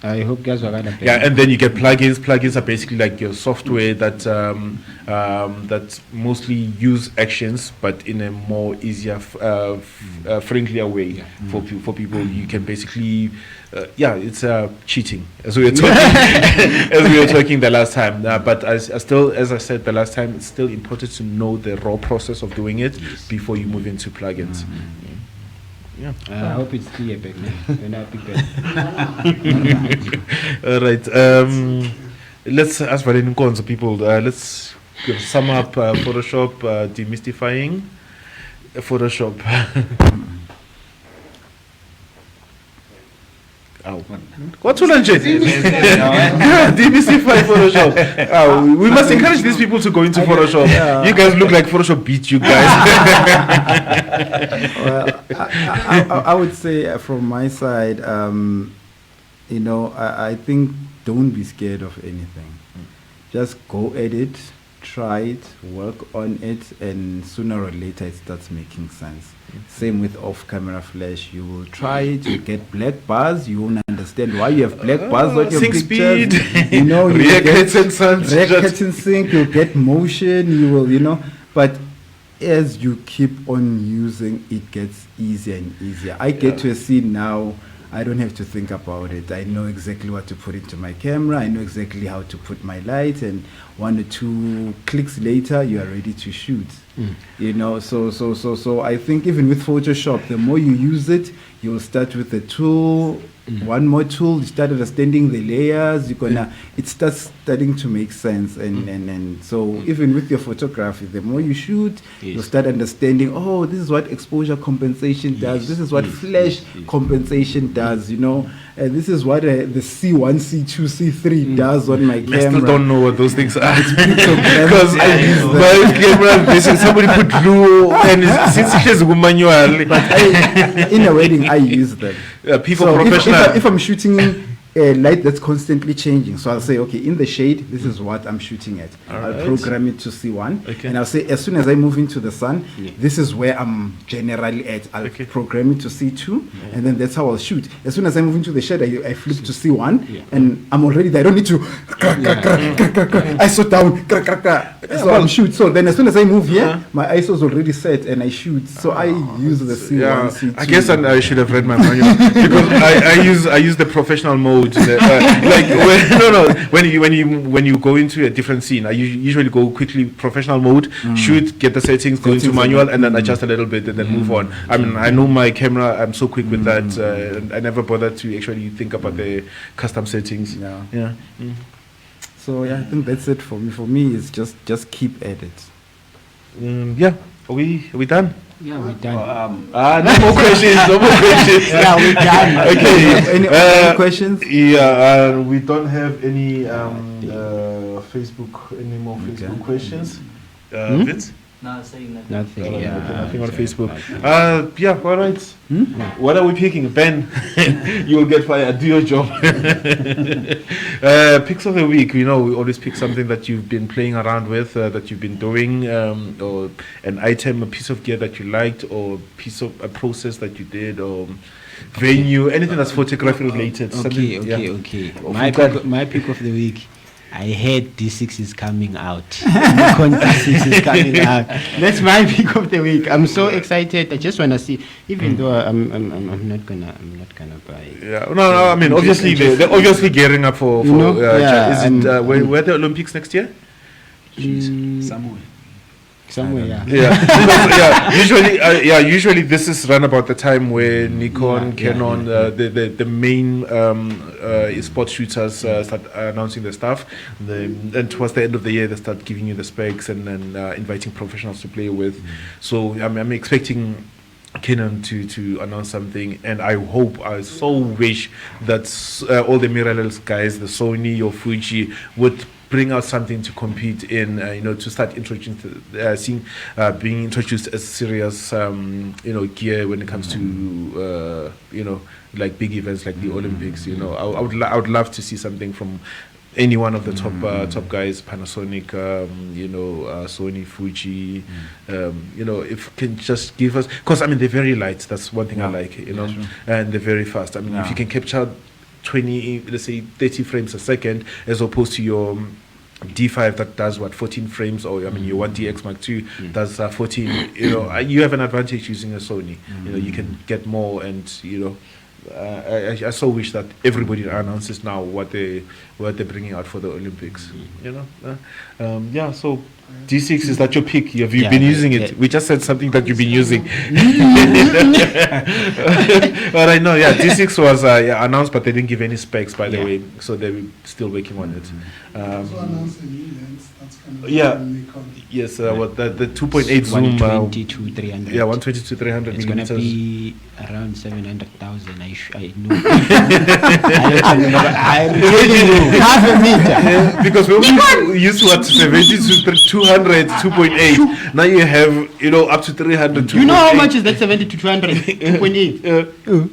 I hope guys are right. And then you get plugins. Plugins are basically like your software that mostly use actions, but in a more easier, friendlier way for people. You can basically, it's cheating, as we were talking the last time. But as I said the last time, it's still important to know the raw process of doing it before you move into plugins. I hope it's clear back now. All right. Let's ask Valen Nkonzo people. Let's sum up Photoshop, demystifying Photoshop. What's demystify Photoshop. We must encourage these people to go into Photoshop. You guys look like Photoshop beat you guys. Well, I would say from my side, I think don't be scared of anything. Just go at it, try it, work on it, and sooner or later it starts making sense. Same with off-camera flash. You will try it, you get black bars, you won't understand why you have black bars on your pictures. Speed. You React and sync, you'll get motion, you will, but as you keep on using, it gets easier and easier. I get to a scene now, I don't have to think about it. I know exactly what to put into my camera. I know exactly how to put my light, and 1 or 2 clicks later, you are ready to shoot. So I think even with Photoshop, the more you use it, you'll start with the tool, one more tool, you start understanding the layers, it starts starting to make sense. And so even with your photography, the more you shoot, you start understanding, oh, this is what exposure compensation does, this is what flash compensation does, this is what the C1, C2, C3 does on my camera. I still don't know what those things are. Because my camera, basically somebody put glue and since it is manual. But in a wedding, I use them. People So professional. if I'm shooting a light that's constantly changing, so I'll say, okay, in the shade, this is what I'm shooting at. I'll program it to C1, Okay. and I'll say, as soon as I move into the sun, this is where I'm generally at. I'll Okay. program it to C2, and then that's how I'll shoot. As soon as I move into the shade, I flip to C1, and I'm already there. I don't need to ISO down, so I'm shoot. So then as soon as I move here, my ISO is already set, and I shoot. So I use the C1, Yeah, C2. I guess I should have read my manual because I use the professional mode. When you go into a different scene, I usually go quickly professional mode, shoot, get the settings, go into manual, and then adjust a little bit, and then move on. I mean, I know my camera. I'm so quick with that. I never bothered to actually think about the custom settings. Yeah. So I think that's it for me. For me, it's just keep at it. Yeah. Are we done? Yeah, we're done. No more questions. No more questions. Yeah, we're done. Okay. Any questions? Yeah, we don't have any Facebook, any more Facebook questions. Vince? No, saying that. Nothing. Okay, Yeah. nothing on Facebook. Yeah, all right. What are we picking? Ben, you will get fired. Do your job. Picks of the week. We always pick something that you've been playing around with, that you've been doing, or an item, a piece of gear that you liked, or a process that you did, or venue, anything that's photography related. Okay. My pick of the week. I heard D6 is coming out. Nikon D6 is coming out. That's my pick of the week. I'm so excited. I just wanna see. Even though I'm not gonna buy it. Yeah, no. I mean, obviously they're obviously gearing up for. yeah, is it where the Olympics next year? Somewhere, yeah. Yeah. Usually this is run about the time where Nikon, Canon, the main sports shooters start announcing their stuff. And towards the end of the year, they start giving you the specs and then inviting professionals to play with. So I'm expecting Canon to announce something, and I so wish that all the mirrorless guys, the Sony or Fuji, would bring out something to compete in, to start being introduced as serious, gear when it comes to, like big events like the Olympics. I would love to see something from any one of the top guys, Panasonic, Sony, Fuji, if you can just give us, because they're very light. That's one thing I like, and they're very fast. If you can capture 20, let's say 30 frames a second, as opposed to your D5 that does 14 frames, or your 1DX Mark II does 14. You have an advantage using a Sony. You can get more, and I so wish that everybody announces now what they're bringing out for the Olympics. So D6, is that your pick? Have you been using it? We just said something that you've been using. But I know, D6 was announced, but they didn't give any specs, by the way, so they're still working on it. Also announced a new lens that's going to be Nikon. Yes, what the 2.8 zoom. 120 to 300. 120 to 300 It's gonna millimeters. be around 700,000. I know. I'm telling you, half a meter. Because we used to 70 to 200, 2.8. Now you have, up to 300. You know how much is that 70 to 200? 2.8.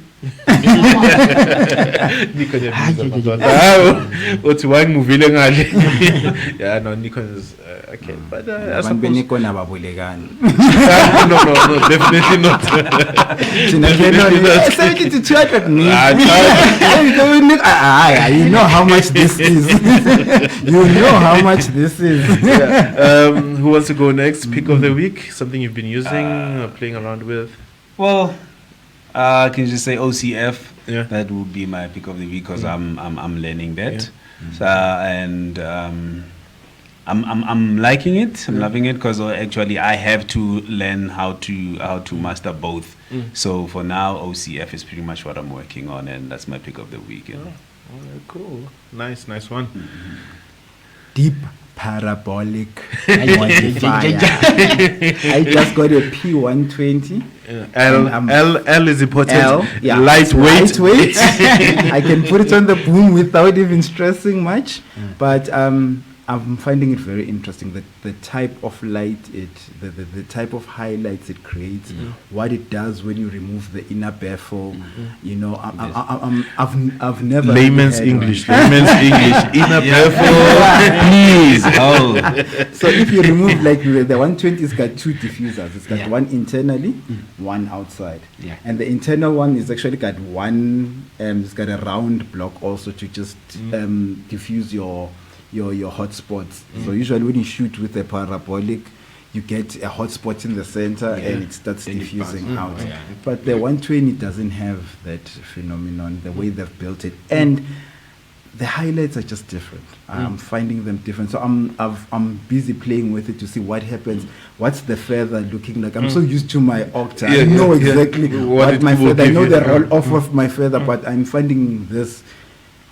Nikon Nikon is okay, but I Abantu suppose beNikon ababolekani. no, definitely not. Thina Canon, 70 to 200 you know how much this is. You know how much this is. Who wants to go next? Pick of the week, something you've been using, playing around with. Well, I can just say OCF. Yeah. That would be my pick of the week because I'm learning that. So, and I'm liking it. I'm loving it because actually I have to learn how to master both. So for now, OCF is pretty much what I'm working on, and that's my pick of the week. Cool. Nice one. Deep parabolic modifier. I just got a P120. L is important. Lightweight. I can put it on the boom without even stressing much. But I'm finding it very interesting that the type of light the type of highlights it creates, what it does when you remove the inner baffle. You know, I've never layman's had English, one. inner baffle, please. So if you remove, like, the 120's got two diffusers. It's got one internally, one outside. And the internal one is actually got one. It's got a round block also to just diffuse your hotspots. So usually when you shoot with a parabolic, you get a hotspot in the center and it starts diffusing out. But the 120 doesn't have that phenomenon, the way they've built it. And the highlights are just different. I'm finding them different. So I'm busy playing with it to see what happens. What's the feather looking like? I'm so used to my Octa. I know exactly what my feather. I know the roll off of my feather, but I'm finding this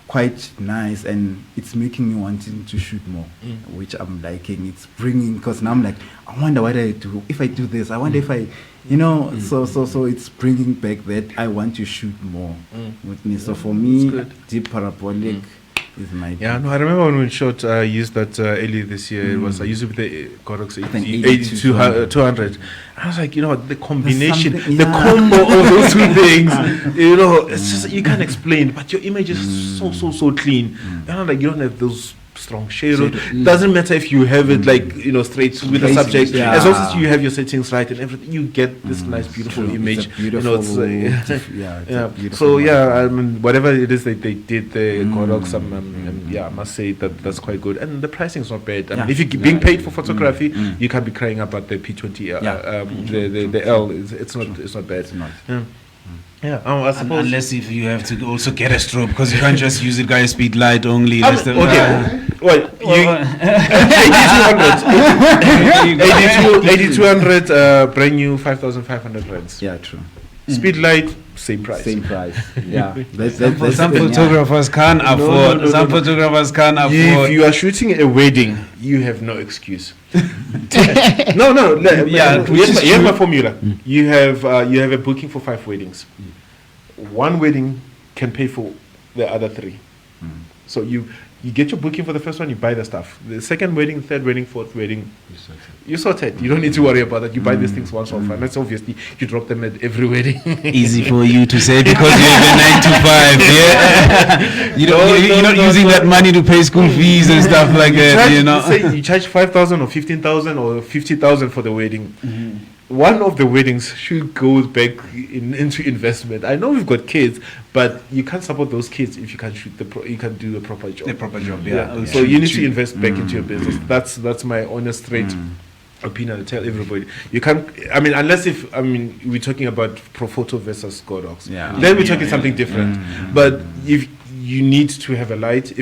quite nice, and it's making me wanting to shoot more, which I'm liking. It's bringing, because now I'm like, I wonder what I do if I do this. I wonder if I, so it's bringing back that I want to shoot more with me. So for me, deep parabolic is my I remember when we shot, I used that earlier this year. I used it with the Godox 8200. I was like, the combination, the combo of those two things, it's just, you can't explain, but your image is so clean. Like, you don't have those strong shadows. Doesn't matter if you have it straight with the subject. As long as you have your settings right and everything, you get this nice, beautiful image. It's a beautiful, So I mean, whatever it is that they did, the Godox, I must say that's quite good, and the pricing is not bad. I mean, if you're being paid for photography, you can't be crying about the P20. The L, it's not bad. It's not. I suppose. Unless if you have to also get a strobe, because you can't just use it guys speed light only. Well, 8200 brand new 5,500 rands. Yeah, true. Speed light, same price. Yeah. Some photographers can't afford. Some photographers can't afford. If you are shooting a wedding, you have no excuse. Here's my formula. You have a booking for 5 weddings. One wedding can pay for the other 3. So you get your booking for the first one, you buy the stuff. The second wedding, third wedding, fourth wedding, you're sorted. You don't need to worry about that. You buy these things once off, and that's obviously you drop them at every wedding. Easy for you to say because you have a 9 to 5. You're not using that money to pay school fees and stuff like that. Say you charge 5,000 or 15,000 or 50,000 for the wedding. One of the weddings should go back into investment. I know we've got kids, but you can't support those kids if you can't you can't do a proper job. So you need to invest back into your business. That's my honest, straight opinion. I tell everybody, you can't. I mean, unless we're talking about Profoto versus Godox. Then we're talking something different. But if you need to have a light,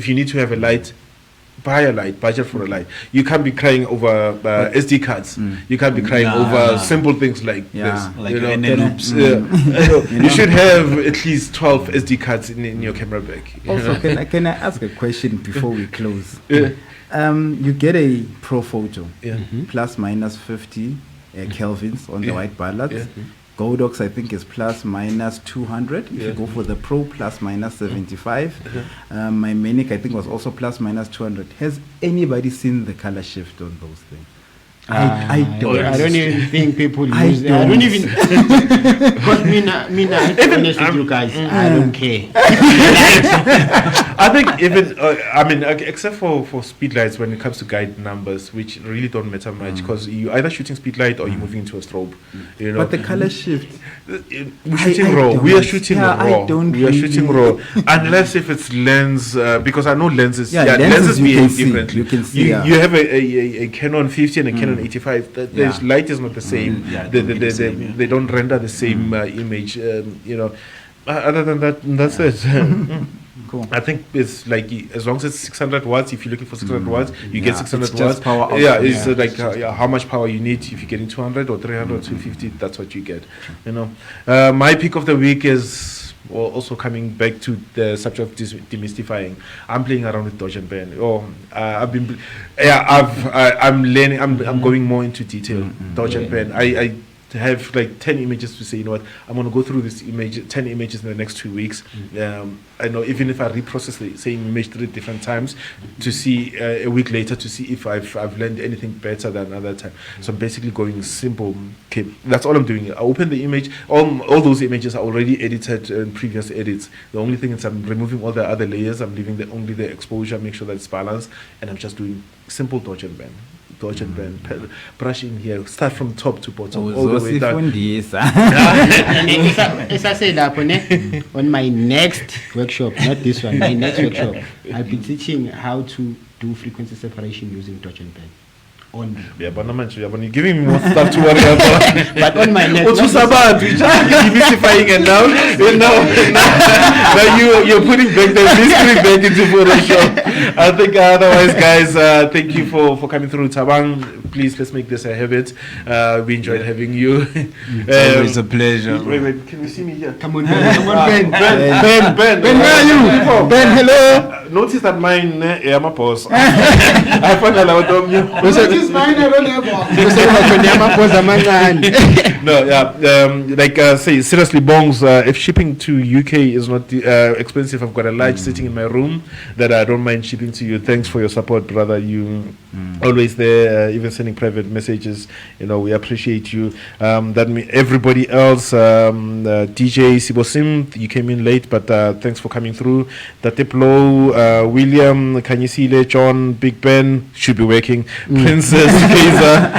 buy a light, budget for a light. You can't be crying over SD cards. You can't be crying over simple things like this. Like you should have at least 12 SD cards in your camera bag. Also, can I ask a question before we close? You get a Profoto, plus minus 50 kelvins on the white ballads. Godox, I think, is plus minus 200. If you go for the Pro, plus minus 75. My Manic, I think, was also plus minus 200. Has anybody seen the color shift on those things? I don't even think people use it. I don't even. Because Mina, to be honest with you guys, I don't care. I think even except for speed lights, when it comes to guide numbers, which really don't matter much, because you either shooting speed light or you're moving into a strobe. But the color shift, we're shooting raw. We are shooting raw. We are shooting raw, unless if it's lens, because I know lenses. Lenses behave differently. You can see. You have a Canon 50 and a Canon 85. The light is not the same. They don't render the same image. Other than that, that's it. Cool. I think it's like as long as it's 600 watts. If you're looking for 600 watts, you get Yeah, 600 it's watts. just power output. Yeah, it's Yeah. like how much power you need. If you're getting 200 or 300 or 250, that's what you get. You know, my pick of the week is also coming back to the subject of demystifying. I'm playing around with Dodge and Burn. I'm learning. I'm going more into detail. Dodge and Burn. I have like 10 images to say, you know what, I'm going to go through this 10 images in the next 2 weeks. I know even if I reprocess the same image 3 different times to see a week later to see if I've learned anything better than another time. So I'm basically going simple. Okay, that's all I'm doing. I open the image. All those images are already edited in previous edits. The only thing is I'm removing all the other layers. I'm leaving only the exposure, make sure that it's balanced, and I'm just doing simple dodge and bend. Dodge and bend, brush in here, start from top to bottom, all the way down. On my next workshop, not this one, my next workshop, I'll be teaching how to do frequency separation using Dodge and Burn. Only. Yeah, but you're giving me more stuff to worry about. But on my next, What's about? We just demystifying it now. Now you're putting back the mystery back into Photoshop. I think otherwise, guys, thank you for coming through, Tabang. Please, let's make this a habit. We enjoyed having you. It's always a pleasure. Wait, can you see me here? come on, Ben. Ben, Ben, where are you? Ben, hello. Notice that mine, yeah, my boss. I found out of you. This is mine, I don't have one. No, yeah, say seriously, Bongs. If shipping to UK is not expensive, I've got a large sitting in my room that I don't mind shipping to you. Thanks for your support, brother. You always there, even sending private messages. You know, we appreciate you. Everybody else, DJ Sibosim, you came in late, but thanks for coming through. Tateplo, William, Kanyisile, John, Big Ben should be working. Princess Kaiser,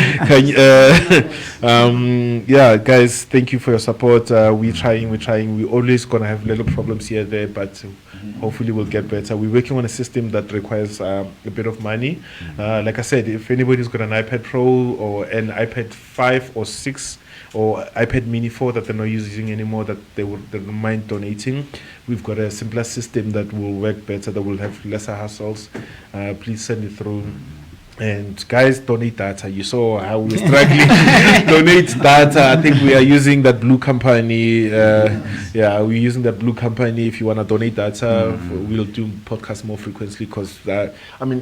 yeah, guys, thank you for your support. We're trying. We're always gonna have little problems here and there, but hopefully we'll get better. We're working on a system that requires a bit of money. Like I said, if anybody's got an iPad Pro or an iPad 5 or 6 or iPad Mini 4 that they're not using anymore, that they don't mind donating, we've got a simpler system that will work better, that will have lesser hassles. Please send it through. And guys, donate data. You saw how we're struggling. Donate data. I think we are using that blue company. Yeah, we're using that blue company. If you want to donate data, we'll do podcasts more frequently because,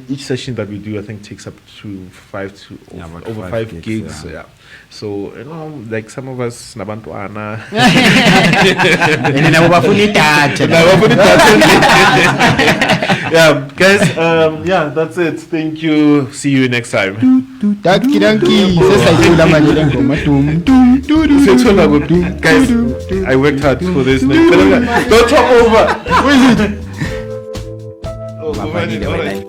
each session that we do, I think, takes up to 5 gigs. Yeah. So, like some of us, nabantuana. Yeah, guys, that's it. Thank you. See you next time. Guys, I worked hard for this. Don't talk over. Who is it?